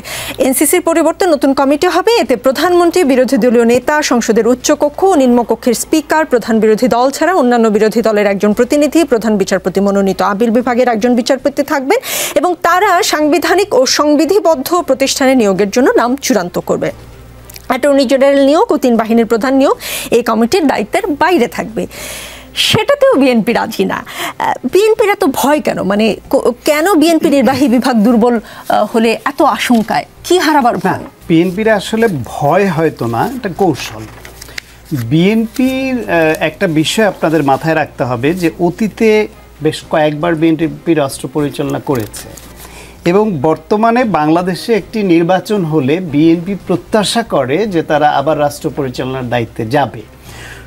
এনসিসির পরিবর্তে নতুন কমিটি হবে, এতে প্রধানমন্ত্রী, বিরোধী দলীয় নেতা, সংসদের উচ্চকক্ষ ও নিম্নকক্ষের স্পিকার, প্রধান বিরোধী দল ছাড়া অন্যান্য বিরোধী দলের একজন প্রতিনিধি, প্রধান বিচারপতি মনোনীত আপিল বিভাগের একজন বিচারপতি থাকবেন এবং তারা সাংবিধানিক ও সংবিধিবদ্ধ প্রতিষ্ঠানে নিয়োগের জন্য নাম চূড়ান্ত করবে। অ্যাটর্নি জেনারেল নিয়োগ ও 3 বাহিনীর প্রধান নিয়োগ এই কমিটির দায়িত্বের বাইরে থাকবে। সেটাতেও বিএনপি রাজি না। বিএনপির এত ভয় কেন? মানে কেন বিএনপি নির্বাহী বিভাগ দুর্বল হলে এত আশঙ্কায়? কি হারাবার ভয়? বিএনপির আসলে ভয় হয়তো না, এটা কৌশল। বিএনপির একটা বিষয় আপনাদের মাথায় রাখতে হবে যে অতীতে বেশ কয়েকবার বিএনপি রাষ্ট্র পরিচালনা করেছে এবং বর্তমানে বাংলাদেশে একটি নির্বাচন হলে বিএনপি প্রত্যাশা করে যে তারা আবার রাষ্ট্র পরিচালনার দায়িত্বে যাবে।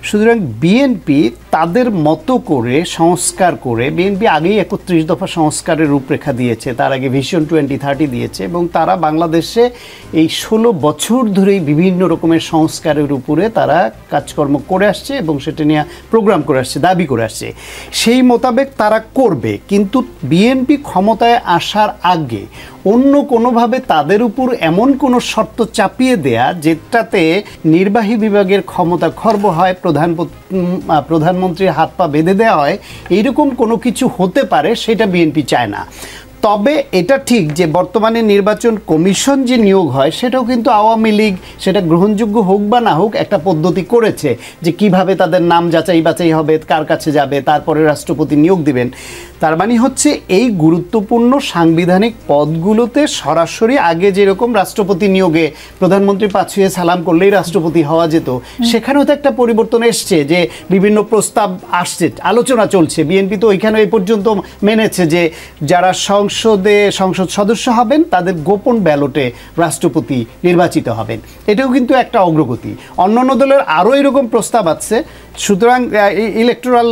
সুতরাং বিএনপি তাদের মতো করে সংস্কার করে, বিএনপি আগেই 31 দফা সংস্কারের রূপরেখা দিয়েছে, তার আগে ভিশন 2030 দিয়েছে এবং তারা বাংলাদেশে এই 16 বছর ধরেই বিভিন্ন রকমের সংস্কারের উপরে তারা কাজকর্ম করে আসছে এবং সেটা নিয়ে প্রোগ্রাম করে আসছে, দাবি করে আসছে। সেই মোতাবেক তারা করবে, কিন্তু বিএনপি ক্ষমতায় আসার আগে অন্য কোনোভাবে তাদের উপর এমন কোনো শর্ত চাপিয়ে দেয়া যেটাতে নির্বাহী বিভাগের ক্ষমতা খর্ব হয়, প্রধানমন্ত্রীর হাত পা বেঁধে দেওয়া হয়, এইরকম কোনো কিছু হতে পারে, সেটা বিএনপি চায় না। তবে এটা ঠিক যে বর্তমানে নির্বাচন কমিশন যে নিয়োগ হয় সেটাও কিন্তু আওয়ামী লীগ, সেটা গ্রহণযোগ্য হোক বা না হোক, একটা পদ্ধতি করেছে যে কিভাবে তাদের নাম যাচাই বাছাই হবে, কার কাছে যাবে, তারপরে রাষ্ট্রপতি নিয়োগ দিবেন। তার মানে হচ্ছে এই গুরুত্বপূর্ণ সাংবিধানিক পদগুলোতে সরাসরি আগে যেরকম রাষ্ট্রপতি নিয়োগে প্রধানমন্ত্রী পা ছুঁয়ে সালাম করলেই রাষ্ট্রপতি হওয়া যেত, সেখানেও তো একটা পরিবর্তন এসছে যে বিভিন্ন প্রস্তাব আসছে, আলোচনা চলছে। বিএনপি তো ওইখানে এই পর্যন্ত মেনেছে যে যারা সংসদ সদস্য হবেন তাদের গোপন ব্যালটে রাষ্ট্রপতি নির্বাচিত হবেন। এটাও কিন্তু একটা অগ্রগতি। অন্যান্য দলের আরও এরকম প্রস্তাব আছে। সুতরাং ইলেকটোরাল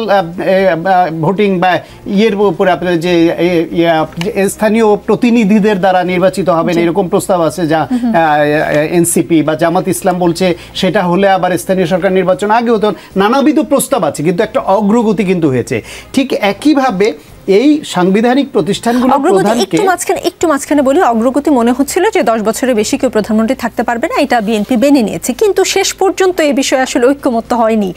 ভোটিং বা ইয়ের উপরে আপনার যে স্থানীয় প্রতিনিধিদের দ্বারা নির্বাচিত হবেন এরকম প্রস্তাব আছে, যা এনসিপি বা জামাত ইসলাম বলছে সেটা হলে আবার স্থানীয় সরকার নির্বাচন আগেও তো নানাবিধ প্রস্তাব আছে, কিন্তু একটা অগ্রগতি কিন্তু হয়েছে। ঠিক একইভাবে এই সাংবিধানিক প্রতিষ্ঠানগুলো একটু মাঝখানে বলি, অগ্রগতি মনে হচ্ছিল যে 10 বছরের বেশি কেউ প্রধানমন্ত্রী থাকতে পারবে না, এটা বিএনপি মেনে নিয়েছে, কিন্তু শেষ পর্যন্ত এই বিষয়ে আসলে ঐক্যমত্য হয়নি।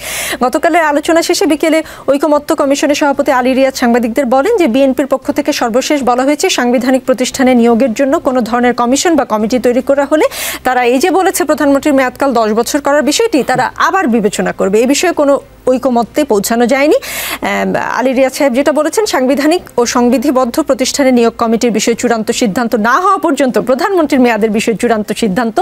গতকালের আলোচনা শেষে বিকেলে ঐক্যমত্য কমিশনের সভাপতি আলী রিয়াদ সাংবাদিকদের বলেন যে বিএনপির পক্ষ থেকে সর্বশেষ বলা হয়েছে সাংবিধানিক প্রতিষ্ঠানে নিয়োগের জন্য কোনো ধরনের কমিশন বা কমিটি তৈরি করা হলে তারা এই যে বলেছে প্রধানমন্ত্রীর মেয়াদকাল 10 বছর করার বিষয়টি তারা আবার বিবেচনা করবে। এই বিষয়ে কোনো ঐকমত্যে পৌঁছানো যায়নি। আলী রিয়াদ সাহেব যেটা বলেছেন, সাংবিধানিক ও সংবিধিবদ্ধ প্রতিষ্ঠানে নিয়োগ কমিটির বিষয়ে চূড়ান্ত সিদ্ধান্ত না হওয়া পর্যন্ত প্রধানমন্ত্রীর মেয়াদের বিষয়ে চূড়ান্ত সিদ্ধান্ত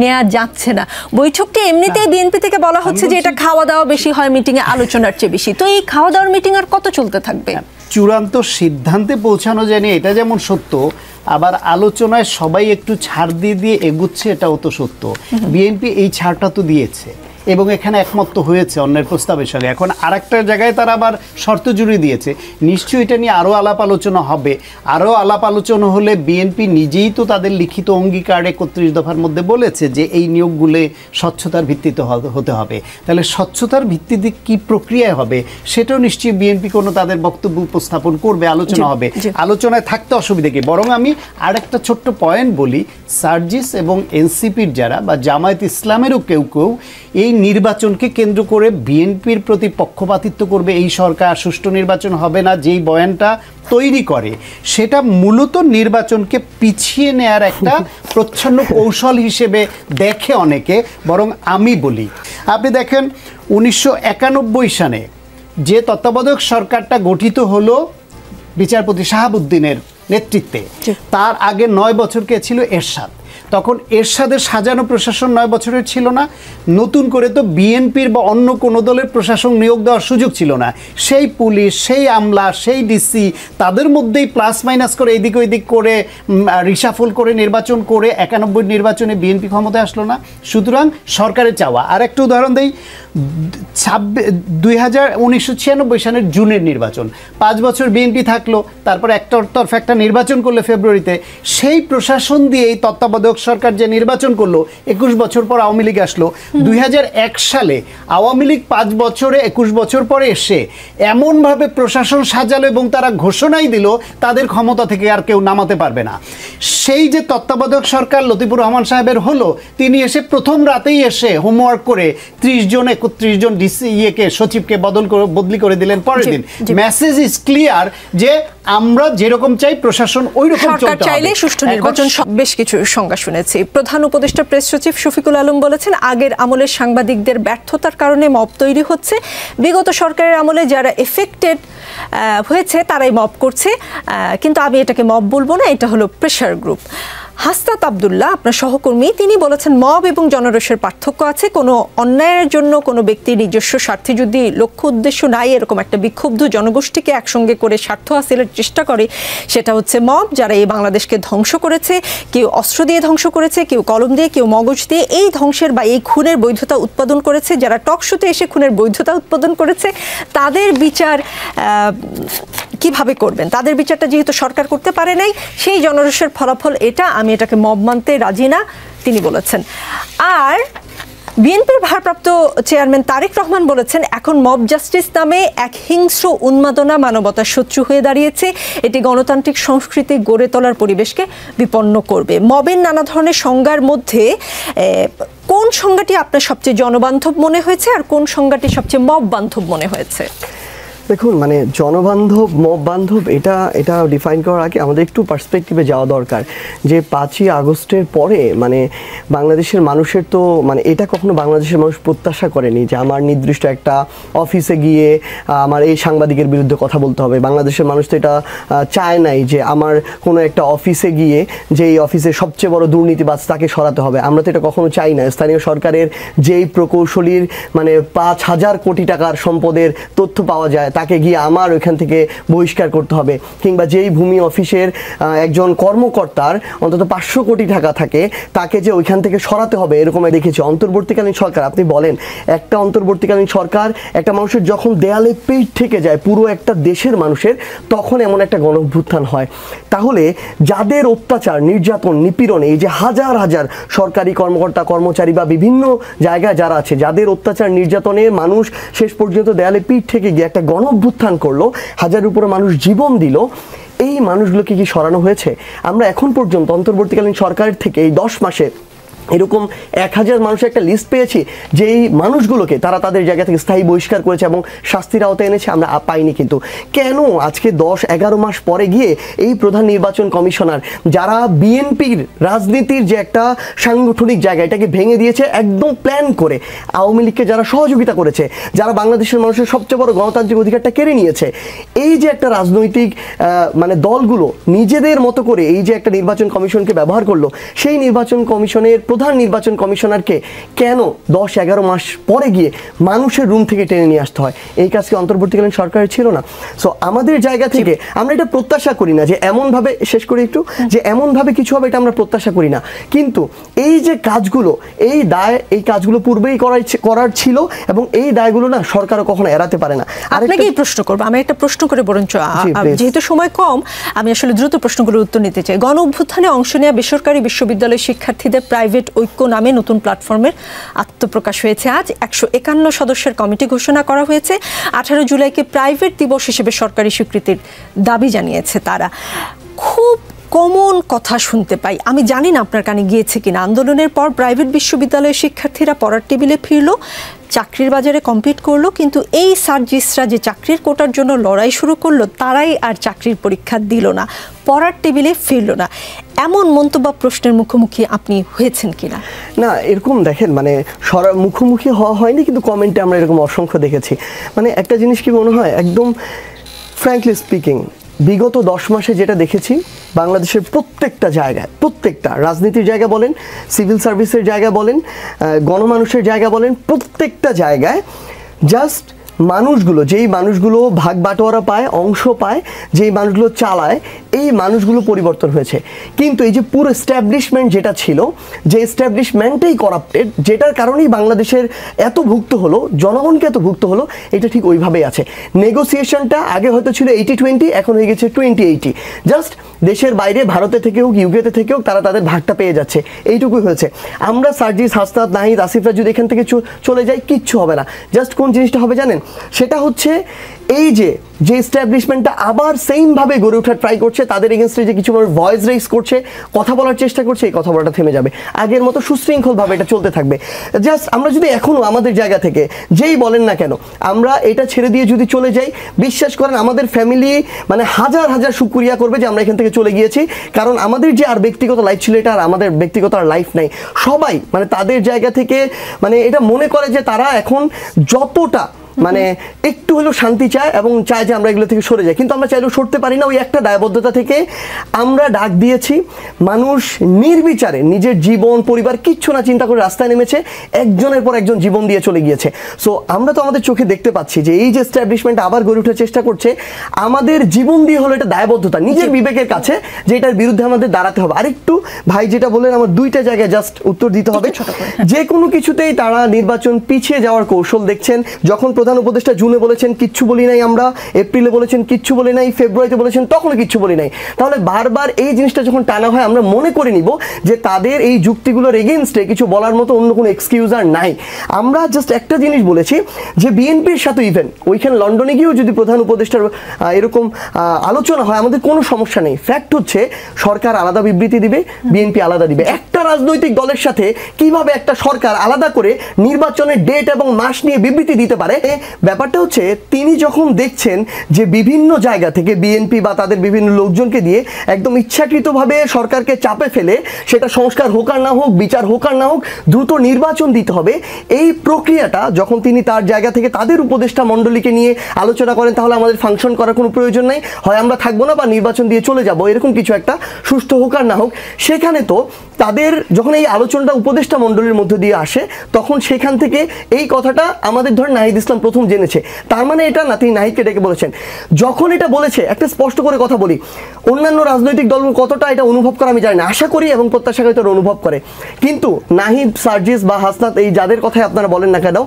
নেওয়া যাচ্ছে না। বৈঠকটি এমনিতেই বিএনপি থেকে বলা হচ্ছে যে এটা খাওয়া দাওয়া বেশি হয় মিটিংয়ে আলোচনার চেয়ে বেশি। তো এই খাওয়া দাওয়ার মিটিং আর কত চলতে থাকবে? চূড়ান্ত সিদ্ধান্তে পৌঁছানো যায়নি এটা যেমন সত্য, আবার আলোচনায় সবাই একটু ছাড় দিয়ে দিয়ে এগুচ্ছে এটাও তো সত্য। বিএনপি এই ছাড়টা তো দিয়েছে এবং এখানে একমত তো হয়েছে অন্যের প্রস্তাবের সঙ্গে। এখন আরেকটা জায়গায় তারা আবার শর্ত জুড়ে দিয়েছে, নিশ্চয়ই এটা নিয়ে আরও আলাপ আলোচনা হবে। আরও আলাপ আলোচনা হলে বিএনপি নিজেই তো তাদের লিখিত অঙ্গীকারে 31 দফার মধ্যে বলেছে যে এই নিয়োগগুলো স্বচ্ছতার ভিত্তিতে হতে হবে। তাহলে স্বচ্ছতার ভিত্তিতে কি প্রক্রিয়ায় হবে সেটাও নিশ্চয়ই বিএনপি কোনো তাদের বক্তব্য উপস্থাপন করবে, আলোচনা হবে। আলোচনায় থাকতে অসুবিধা কি? বরং আমি আরেকটা ছোট্ট পয়েন্ট বলি, সার্জিস এবং এনসিপির যারা বা জামায়াত ইসলামেরও কেউ কেউ এই নির্বাচনকে কেন্দ্র করে বিএনপির প্রতি পক্ষপাতিত্ব করবে, এই সরকার সুষ্ঠু নির্বাচন হবে না, যেই বয়ানটা তৈরি করে সেটা মূলত নির্বাচনকে পিছিয়ে নেয়ার একটা প্রচ্ছন্ন কৌশল হিসেবে দেখে অনেকে। বরং আমি বলি, আপনি দেখেন 1991 সালে যে তত্ত্বাবধায়ক সরকারটা গঠিত হলো বিচারপতি শাহাবুদ্দিনের নেতৃত্বে, তার আগে 9 বছর কে ছিল? এরশাদ। তখন এরশাদের সাজানো প্রশাসন 9 বছরের ছিল না। নতুন করে তো বিএনপির বা অন্য কোনো দলের প্রশাসন নিয়োগ দেওয়ার সুযোগ ছিল না। সেই পুলিশ, সেই আমলা, সেই ডিসি তাদের মধ্যেই প্লাস মাইনাস করে এদিক ওইদিক করে রিসাফল করে নির্বাচন করে 91 নির্বাচনে বিএনপি ক্ষমতায় আসলো না। সুতরাং সরকারের চাওয়া। আর একটা উদাহরণ দেই, 1996 সালের জুনের নির্বাচন, 5 বছর বিএনপি থাকলো, তারপর একটা নির্বাচন করলো ফেব্রুয়ারিতে। সেই প্রশাসন দিয়েই তত্ত্বাবধায়ক সরকার যে নির্বাচন করলো, 21 বছর পর আওয়ামী লীগ আসলো। 2001 সালে আওয়ামী লীগ 5 বছরে 21 বছর পরে এসে এমনভাবে প্রশাসন সাজালো এবং তারা ঘোষণাই দিল তাদের ক্ষমতা থেকে আর কেউ নামাতে পারবে না। সেই যে তত্ত্বাবধায়ক সরকার লতিফুর রহমান সাহেবের হলো, তিনি এসে প্রথম রাতেই এসে হোমওয়ার্ক করে 31 জন ডিসি সচিবকে বদলি করে দিলেন পরের দিন। মেসেজ ইজ ক্লিয়ার যে আমরা যেরকম চাই প্রশাসন ওই রকম চলতে হবে। চাইলে সুষ্ঠু নির্বাচন। বেশ কিছু সংজ্ঞা শুনেছি। প্রধান উপদেষ্টা প্রেস সচিব শফিকুল আলম বলেছেন, আগের আমলের সাংবাদিকদের ব্যর্থতার কারণে মব তৈরি হচ্ছে। বিগত সরকারের আমলে যারা এফেক্টেড হয়েছে তারাই মব করছে, কিন্তু আমি এটাকে মব বলবো না, এটা হলো প্রেশার গ্রুপ। হাসনাত আব্দুল্লাহ, আপনার সহকর্মী, তিনি বলেছেন মব এবং জনরোষের পার্থক্য আছে। কোনো অন্যায়ের জন্য কোনো ব্যক্তির নিজস্ব স্বার্থে যদি লক্ষ্য উদ্দেশ্য নাই, এরকম একটা বিক্ষুব্ধ জনগোষ্ঠীকে একসঙ্গে করে স্বার্থ হাসিলের চেষ্টা করে, সেটা হচ্ছে মব। যারা এই বাংলাদেশকে ধ্বংস করেছে, কেউ অস্ত্র দিয়ে ধ্বংস করেছে, কেউ কলম দিয়ে, কেউ মগজ দিয়ে, এই ধ্বংসের বা এই খুনের বৈধতা উৎপাদন করেছে। যারা টকশোতে এসে খুনের বৈধতা উৎপাদন করেছে, তাদের বিচার কিভাবে করবেন? তাদের বিচারটা যেহেতু সরকার করতে পারে নাই, সেই জনরোষের ফলাফল এটা, আমি এটাকে মব মানতে রাজি না, তিনি বলেছেন। আর বিএনপির ভারপ্রাপ্ত চেয়ারম্যান তারেক রহমান বলেছেন, এখন মব জাস্টিস নামে এক হিংস্র উন্মাদনা মানবতার শত্রু হয়ে দাঁড়িয়েছে। এটি গণতান্ত্রিক সংস্কৃতি গড়ে তোলার পরিবেশকে বিপন্ন করবে। মবের নানা ধরনের সংজ্ঞার মধ্যে কোন সংজ্ঞাটি আপনার সবচেয়ে জনবান্ধব মনে হয়েছে আর কোন সংজ্ঞাটি সবচেয়ে মব বান্ধব মনে হয়েছে? দেখুন, মানে জনবান্ধব, মব বান্ধব, এটা ডিফাইন করার আগে আমাদের একটু পার্সপেক্টিভে যাওয়া দরকার। যে 5ই আগস্টের পরে মানে বাংলাদেশের মানুষের তো মানে এটা কখনো বাংলাদেশের মানুষ প্রত্যাশা করেনি যে আমার নির্দিষ্ট একটা অফিসে গিয়ে আমার এই সাংবাদিকের বিরুদ্ধে কথা বলতে হবে। বাংলাদেশের মানুষ তো এটা চায় নাই যে আমার কোনো একটা অফিসে গিয়ে যে এই অফিসের সবচেয়ে বড় দুর্নীতিবাজ তাকে সরাতে হবে। আমরা তো এটা কখনো চাই না। স্থানীয় সরকারের যেই প্রকৌশলীর মানে 5,000 কোটি টাকার সম্পদের তথ্য পাওয়া যায়, তাকে গিয়ে আমার ওইখান থেকে বহিষ্কার করতে হবে। কিংবা যেই ভূমি অফিসের একজন কর্মকর্তার অন্তত 500 কোটি টাকা থাকে, তাকে যে ওইখান থেকে সরাতে হবে, এরকম দেখেছি। অন্তর্বর্তীকালীন সরকার, আপনি বলেন একটা অন্তর্বর্তীকালীন সরকার একটা মানুষের যখন দেয়ালে পিঠ থেকে যায়, পুরো একটা দেশের মানুষের, তখন এমন একটা গণঅভ্যুত্থান হয়। তাহলে যাদের অত্যাচার, নির্যাতন, নিপীড়ন, এই যে হাজার হাজার সরকারি কর্মকর্তা, কর্মচারী বা বিভিন্ন জায়গায় যারা আছে, যাদের অত্যাচার নির্যাতনে মানুষ শেষ পর্যন্ত দেয়ালে পিঠ থেকে গিয়ে একটা গণঅভ্যুত্থান করলো, হাজারের উপরে মানুষ জীবন দিল, এই মানুষগুলোকে কি সরানো হয়েছে? আমরা এখন পর্যন্ত অন্তর্বর্তীকালীন সরকারের থেকে এই 10 মাসে এরকম 1000 মানুষের একটা লিস্ট পেয়েছি যেই মানুষগুলোকে তারা তাদের জায়গা থেকে স্থায়ী বহিষ্কার করেছে এবং শাস্তির আওতায় এনেছে, আমরা পাইনি। কিন্তু কেন আজকে 10-11 মাস পরে গিয়ে এই প্রধান নির্বাচন কমিশনার যারা বিএনপির রাজনীতির যে একটা সাংগঠনিক জায়গা এটাকে ভেঙে দিয়েছে একদম প্ল্যান করে, আওয়ামী লীগকে যারা সহযোগিতা করেছে, যারা বাংলাদেশের মানুষের সবচেয়ে বড় গণতান্ত্রিক অধিকারটা কেড়ে নিয়েছে, এই যে একটা রাজনৈতিক মানে দলগুলো নিজেদের মতো করে এই যে একটা নির্বাচন কমিশনকে ব্যবহার করলো, সেই নির্বাচন কমিশনের প্রধান নির্বাচন কমিশনারকে কেন 10-11 মাস পরে গিয়ে মানুষের রুম থেকে টেনে নিয়ে আসতে হয়? এই কাজ কি অন্তর্বর্তীকালীন সরকারের ছিল না? সো আমাদের জায়গা থেকে আমরা এটা প্রত্যাশা করি না যে এমনভাবে, শেষ করে একটু, যে এমনভাবে কিছু হবে এটা আমরা প্রত্যাশা করি না। কিন্তু এই যে কাজগুলো, এই দায়, এই কাজগুলো পূর্বেই করার ছিল এবং এই দায়গুলো না সরকারও কখনো এড়াতে পারে না। আপনাকেই প্রশ্ন করবো, আমি একটা প্রশ্ন করে বরঞ্চ, যেহেতু সময় কম আমি আসলে দ্রুত প্রশ্নগুলোর উত্তর নিতে চাই। গণ অভ্যুত্থানে অংশ নেওয়া বেসরকারি বিশ্ববিদ্যালয়ের শিক্ষার্থীদের প্রাইভেট ঐক্য নামে নতুন প্ল্যাটফর্মের আত্মপ্রকাশ হয়েছে আজ। 151 সদস্যের কমিটি ঘোষণা করা হয়েছে। 18 জুলাইকে প্রাইভেট দিবস হিসেবে সরকারি স্বীকৃতির দাবি জানিয়েছে তারা। খুব কমন কথা শুনতে পাই, আমি জানি না আপনার কানে গিয়েছে কিনা, আন্দোলনের পর প্রাইভেট বিশ্ববিদ্যালয়ের শিক্ষার্থীরা পড়ার টেবিলে ফিরল, চাকরির বাজারে কম্পিট করলো, কিন্তু এই সার্জিসরা যে চাকরির কোটার জন্য লড়াই শুরু করলো তারাই আর চাকরির পরীক্ষা দিল না, পড়ার টেবিলে ফিরল না। এমন মন্তব্য প্রশ্নের মুখোমুখি আপনি হয়েছেন কিনা? না, এরকম দেখেন, মানে মুখোমুখি হওয়া হয়নি, কিন্তু কমেন্টে আমরা এরকম অসংখ্য দেখেছি। মানে একটা জিনিস কি মনে হয়, একদম ফ্র্যাঙ্কলি স্পিকিং, বিগত 10 মাসে যেটা দেখেছি বাংলাদেশের প্রত্যেকটা জায়গায়, প্রত্যেকটা রাজনীতির জায়গা বলেন, সিভিল সার্ভিসের জায়গা বলেন, গণমানুষের জায়গা বলেন, প্রত্যেকটা জায়গায় জাস্ট মানুষগুলো, যেই মানুষগুলো ভাগ বাটোয়ারা পায়, অংশ পায়, যেই মানুষগুলো চালায়, এই মানুষগুলো পরিবর্তন হয়েছে। কিন্তু এই যে পুরো এস্টাবলিশমেন্ট যেটা ছিল, যে এস্টাবলিশমেন্টেই করাপ্টেড, যেটার কারণেই বাংলাদেশের এত ভুক্ত হলো, জনগণকে এত ভুক্ত হলো, এটা ঠিক ওইভাবেই আছে। নেগোসিয়েশনটা আগে হয়তো ছিল 80-20, এখন হয়ে গেছে 20-80। জাস্ট দেশের বাইরে, ভারতে থেকে হোক, ইউকেতে থেকে হোক, তারা তাদের ভাগটা পেয়ে যাচ্ছে, এইটুকুই হয়েছে। আমরা সার্জিস, হাসনাত, নাহিদ, আসিফরা যদি এখান থেকে চলে যাই কিচ্ছু হবে না। জাস্ট কোন জিনিসটা হবে জানেন? সেটা হচ্ছে এই যে এস্টাবলিশমেন্টটা আবার সেমভাবে গড়ে ওঠার ট্রাই করছে, তাদের এগেনস্টে যে কিছু মানুষ ভয়েস রেইজ করছে, কথা বলার চেষ্টা করছে, এই কথা বলাটা থেমে যাবে, আগের মতো সুশৃঙ্খলভাবে এটা চলতে থাকবে। জাস্ট আমরা যদি এখনও আমাদের জায়গা থেকে যেই বলেন না কেন আমরা এটা ছেড়ে দিয়ে যদি চলে যাই, বিশ্বাস করেন আমাদের ফ্যামিলি মানে হাজার হাজার শুকরিয়া করবে যে আমরা এখান থেকে চলে গিয়েছি। কারণ আমাদের যে আর ব্যক্তিগত লাইফ ছিল, এটা আর আমাদের ব্যক্তিগত আর লাইফ নাই। সবাই মানে তাদের জায়গা থেকে মানে এটা মনে করে যে তারা এখন যতটা মানে একটু হলেও শান্তি চায় এবং চায় যে আমরা এগুলো থেকে সরে যাই, কিন্তু আমরা চাইলেও সরতে পারি না। ওই একটা দায়বদ্ধতা থেকে আমরা ডাক দিয়েছি, মানুষ নির্বিচারে নিজের জীবন, পরিবার কিচ্ছু না চিন্তা করে রাস্তায় নেমেছে, একজনের পর একজন জীবন দিয়ে চলে গিয়েছে। সো আমরা তো আমাদের চোখে দেখতে পাচ্ছি যে এই যে এস্টাবলিশমেন্ট আবার গড়ে ওঠার চেষ্টা করছে, আমাদের জীবন দিয়ে হলো এটা দায়বদ্ধতা নিজের বিবেকের কাছে যে এটার বিরুদ্ধে আমাদের দাঁড়াতে হবে। আরেকটু ভাই যেটা বললেন, আমার দুইটা জায়গায় জাস্ট উত্তর দিতে হবে। যে কোনো কিছুতেই তারা নির্বাচন পিছিয়ে যাওয়ার কৌশল দেখছেন। যখন প্রধান উপদেষ্টা জুনে বলেছেন কিচ্ছু বলি নাই আমরা, এপ্রিলে বলেছেন কিচ্ছু বলি নাই, ফেব্রুয়ারিতে বলেছেন তখনও কিচ্ছু বলি নাই, তাহলে বারবার এই জিনিসটা যখন টানা হয় আমরা মনে করে নিব যে তাদের এই যুক্তিগুলোর এগেনস্টে কিছু বলার মতো অন্য কোনো এক্সকিউজ আর নাই। আমরা জাস্ট একটা জিনিস বলেছি যে বিএনপির সাথে ইভেন ওইখানে লন্ডনে গিয়েও যদি প্রধান উপদেষ্টার এরকম আলোচনা হয় আমাদের কোনো সমস্যা নেই। ফ্যাক্ট হচ্ছে সরকার আলাদা বিবৃতি দিবে, বিএনপি আলাদা দিবে। একটা রাজনৈতিক দলের সাথে কিভাবে একটা সরকার আলাদা করে নির্বাচনের ডেট এবং মাস নিয়ে বিবৃতি দিতে পারে? ব্যাপারটা হচ্ছে তিনি যখন দেখছেন যে বিভিন্ন জায়গা থেকে বিএনপি বা তাদের বিভিন্ন লোকজনকে দিয়ে একদম ইচ্ছাকৃতভাবে সরকারকে চাপে ফেলে, সেটা সংস্কার হোক আর না হোক, বিচার হোক আর না হোক, দ্রুত নির্বাচন দিতে হবে, এই প্রক্রিয়াটা যখন তিনি তার জায়গা থেকে তাদের উপদেষ্টা মণ্ডলীকে নিয়ে আলোচনা করেন, তাহলে আমাদের ফাংশন করার কোনো প্রয়োজন নাই, হয় আমরা থাকবো না বা নির্বাচন দিয়ে চলে যাব, এরকম কিছু একটা সুষ্ঠু হোক আর না হোক। সেখানে তো তাদের যখন এই আলোচনাটা উপদেষ্টা মণ্ডলীর মধ্যে দিয়ে আসে, তখন সেখান থেকে এই কথাটা আমাদের ধরেন নাহিদ ইসলাম প্রথম জেনেছে। তার মানে এটা না তিনি নাহিদকে ডেকে বলেছেন। যখন এটা বলেছে, একটা স্পষ্ট করে কথা বলি, অন্যান্য রাজনৈতিক দল কতটা এটা অনুভব করে আমি জানি না, আশা করি এবং প্রত্যাশা করি তারা অনুভব করে, কিন্তু নাহিদ, সার্জিস বা হাসনাত এই যাদের কথাই আপনারা বলেন না কেন,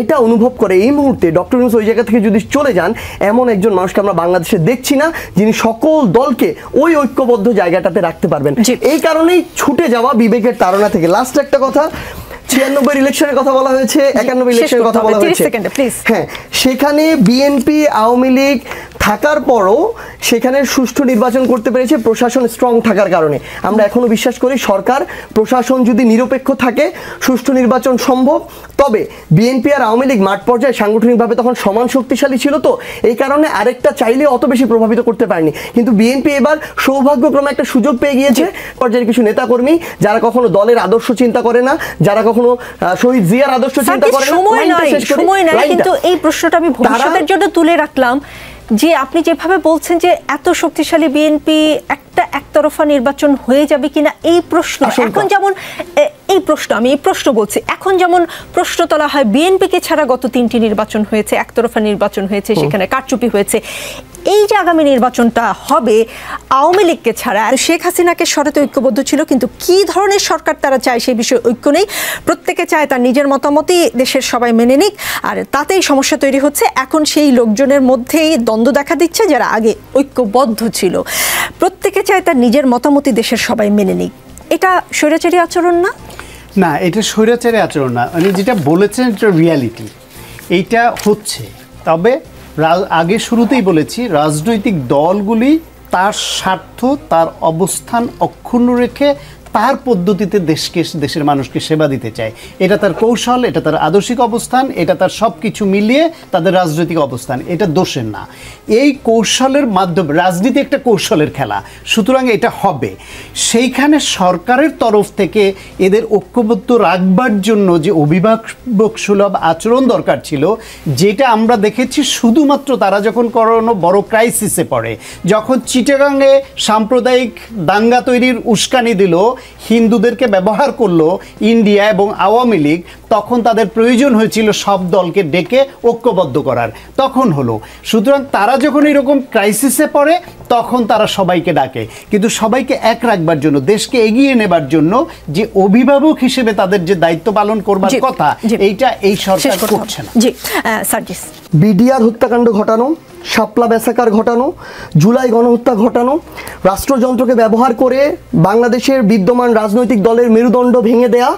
এটা অনুভব করে এই মুহূর্তে ডক্টর ইউনূস ওই জায়গা থেকে যদি চলে যান, এমন একজন মানুষকে আমরা বাংলাদেশে দেখছি না যিনি সকল দলকে ওই ঐক্যবদ্ধ জায়গাটাতে রাখতে পারবেন। এই কারণেই ছুটে যাওয়া বিবেকের তাড়না থেকে। লাস্ট একটা কথা, 96 ইলেকশনের কথা বলা হয়েছে, 91 ইলেকশনের কথা বলা হয়েছে। হ্যাঁ, সেখানে বিএনপি, আওয়ামী লীগ থাকার পরও সেখানে সুষ্ঠু নির্বাচন করতে পেরেছে প্রশাসন স্ট্রং থাকার কারণে। আমরা এখনো বিশ্বাস করি সরকার প্রশাসন যদি নিরপেক্ষ থাকে সুষ্ঠু নির্বাচন সম্ভব। তবে বিএনপি আর আওয়ামী লীগ মাঠ পর্যায়ে সাংগঠনিকভাবে তখন সমান শক্তিশালী ছিল, তো এই কারণে আরেকটা চাইলে অত বেশি প্রভাবিত করতে পারেনি। কিন্তু বিএনপি এবার সৌভাগ্যক্রমে একটা সুযোগ পেয়ে গিয়েছে পর্যায়ের কিছু নেতাকর্মী যারা কখনো দলের আদর্শ চিন্তা করে না, যারা কখনো শহীদ জিয়ার আদর্শ চিন্তা করে না। সময় নাই, কিন্তু এই প্রশ্নটা আমি ভবিষ্যতের জন্য তুলে রাখলাম যে আপনি যেভাবে বলছেন যে এত শক্তিশালী বিএনপি একটা একতরফা নির্বাচন হয়ে যাবে কিনা এই প্রশ্ন এখন যেমন আমি এই প্রশ্ন বলছি, এখন যেমন প্রশ্ন তোলা হয় বিএনপিকে ছাড়া গত 3টি নির্বাচন হয়েছে, একতরফা নির্বাচন হয়েছে, সেখানে কারচুপি হয়েছে। এই যে আগামী নির্বাচনটা হবে আওয়ামী লীগকে ছাড়া, শেখ হাসিনাকে সরাতে ঐক্যবদ্ধ ছিল, কিন্তু কি ধরনের সরকার তারা চায় সেই বিষয়ে ঐক্য নেই। প্রত্যেকে চায় তার নিজের মতামতই দেশের সবাই মেনে নিক, আর তাতেই সমস্যা তৈরি হচ্ছে। এখন সেই লোকজনের মধ্যেই দ্বন্দ্ব দেখা দিচ্ছে যারা আগে ঐক্যবদ্ধ ছিল। প্রত্যেকে চায় তার নিজের মতামতই দেশের সবাই মেনে নিক। এটা স্বৈরাচারী আচরণ না? না, এটা স্বৈরাচারী আচরণ না। মানে যেটা বলেছেন এটা রিয়ালিটি, এইটা হচ্ছে। তবে আগে শুরুতেই বলেছি রাজনৈতিক দলগুলি তার স্বার্থ তার অবস্থান অক্ষুণ্ণ রেখে তার পদ্ধতিতে দেশের মানুষকে সেবা দিতে চায়। এটা তার কৌশল, এটা তার আদর্শিক অবস্থান, এটা তার সব কিছু মিলিয়ে তাদের রাজনৈতিক অবস্থান। এটা দোষের না। এই কৌশলের মাধ্যমে রাজনীতি একটা কৌশলের খেলা, সুতরাং এটা হবে। সেইখানে সরকারের তরফ থেকে এদের ঐক্যবদ্ধ রাখবার জন্য যে অভিভাবক সুলভ আচরণ দরকার ছিল, যেটা আমরা দেখেছি শুধুমাত্র তারা যখন কোনো বড় ক্রাইসিসে পড়ে, যখন চিটাগাংয়ে সাম্প্রদায়িক দাঙ্গা তৈরির উস্কানি দিল, হিন্দুদেরকে ব্যবহার করলো ইন্ডিয়া এবং আওয়ামী লীগ, তখন তাদের প্রয়োজন হয়েছিল সব দলকে ডেকে ঐক্যবদ্ধ করার, তখন হলো। সুতরাং তারা যখন এরকম ক্রাইসিসে পড়ে তখন তারা সবাইকে ডাকে, কিন্তু সবাইকে এক রাখবার জন্য, দেশকে এগিয়ে নেবার জন্য যে অভিভাবক হিসেবে তাদের যে দায়িত্ব পালন করবার কথা, এইটা এই সরকার করছে না। জি সার্জিস, বিডিআর হত্যাকাণ্ড ঘটানো, শাপলা ব্যাসাকার ঘটানো, জুলাই গণহত্যা ঘটানো, রাষ্ট্রযন্ত্রকে ব্যবহার করে বাংলাদেশের বিদ্যমান রাজনৈতিক দলের মেরুদণ্ড ভেঙে দেয়া,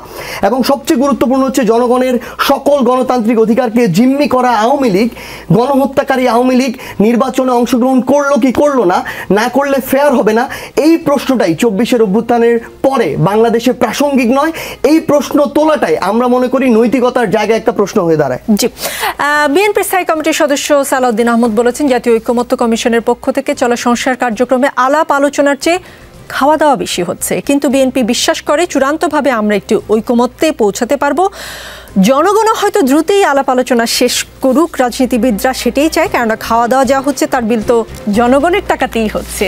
এবং সবচেয়ে গুরুত্বপূর্ণ হচ্ছে জনগণের সকল গণতান্ত্রিক অধিকারকে জিম্মি করা আওয়ামী লীগ, গণহত্যাকারী আওয়ামী লীগ নির্বাচনে অংশগ্রহণ করলো কি করলো না, না করলে ফেয়ার হবে না, এই প্রশ্নটাই 24-এর অভ্যুত্থানের পরে বাংলাদেশে প্রাসঙ্গিক নয়। এই প্রশ্ন তোলাটাই আমরা মনে করি নৈতিকতার জায়গায় একটা প্রশ্ন হয়ে দাঁড়ায়। জি, বিএনপি স্থায়ী কমিটির সদস্য সালাউদ্দিন আহমদ বলেছেন জাতীয় ঐকমত্য কমিশনের পক্ষ থেকে চলা সংস্কার কার্যক্রমে আলাপ আলোচনার চেয়ে খাওয়া দাওয়া বেশি হচ্ছে, কিন্তু বিএনপি বিশ্বাস করে চূড়ান্তভাবে আমরা একটি ঐকমত্যে পৌঁছাতে পারবো। জনগণও হয়তো দ্রুতই আলাপ আলোচনা শেষ করুক, রাজনীতিবিদরা সেটাই চায়, কেননা খাওয়া দাওয়া যা হচ্ছে তার বিল তো জনগণের টাকাতেই হচ্ছে।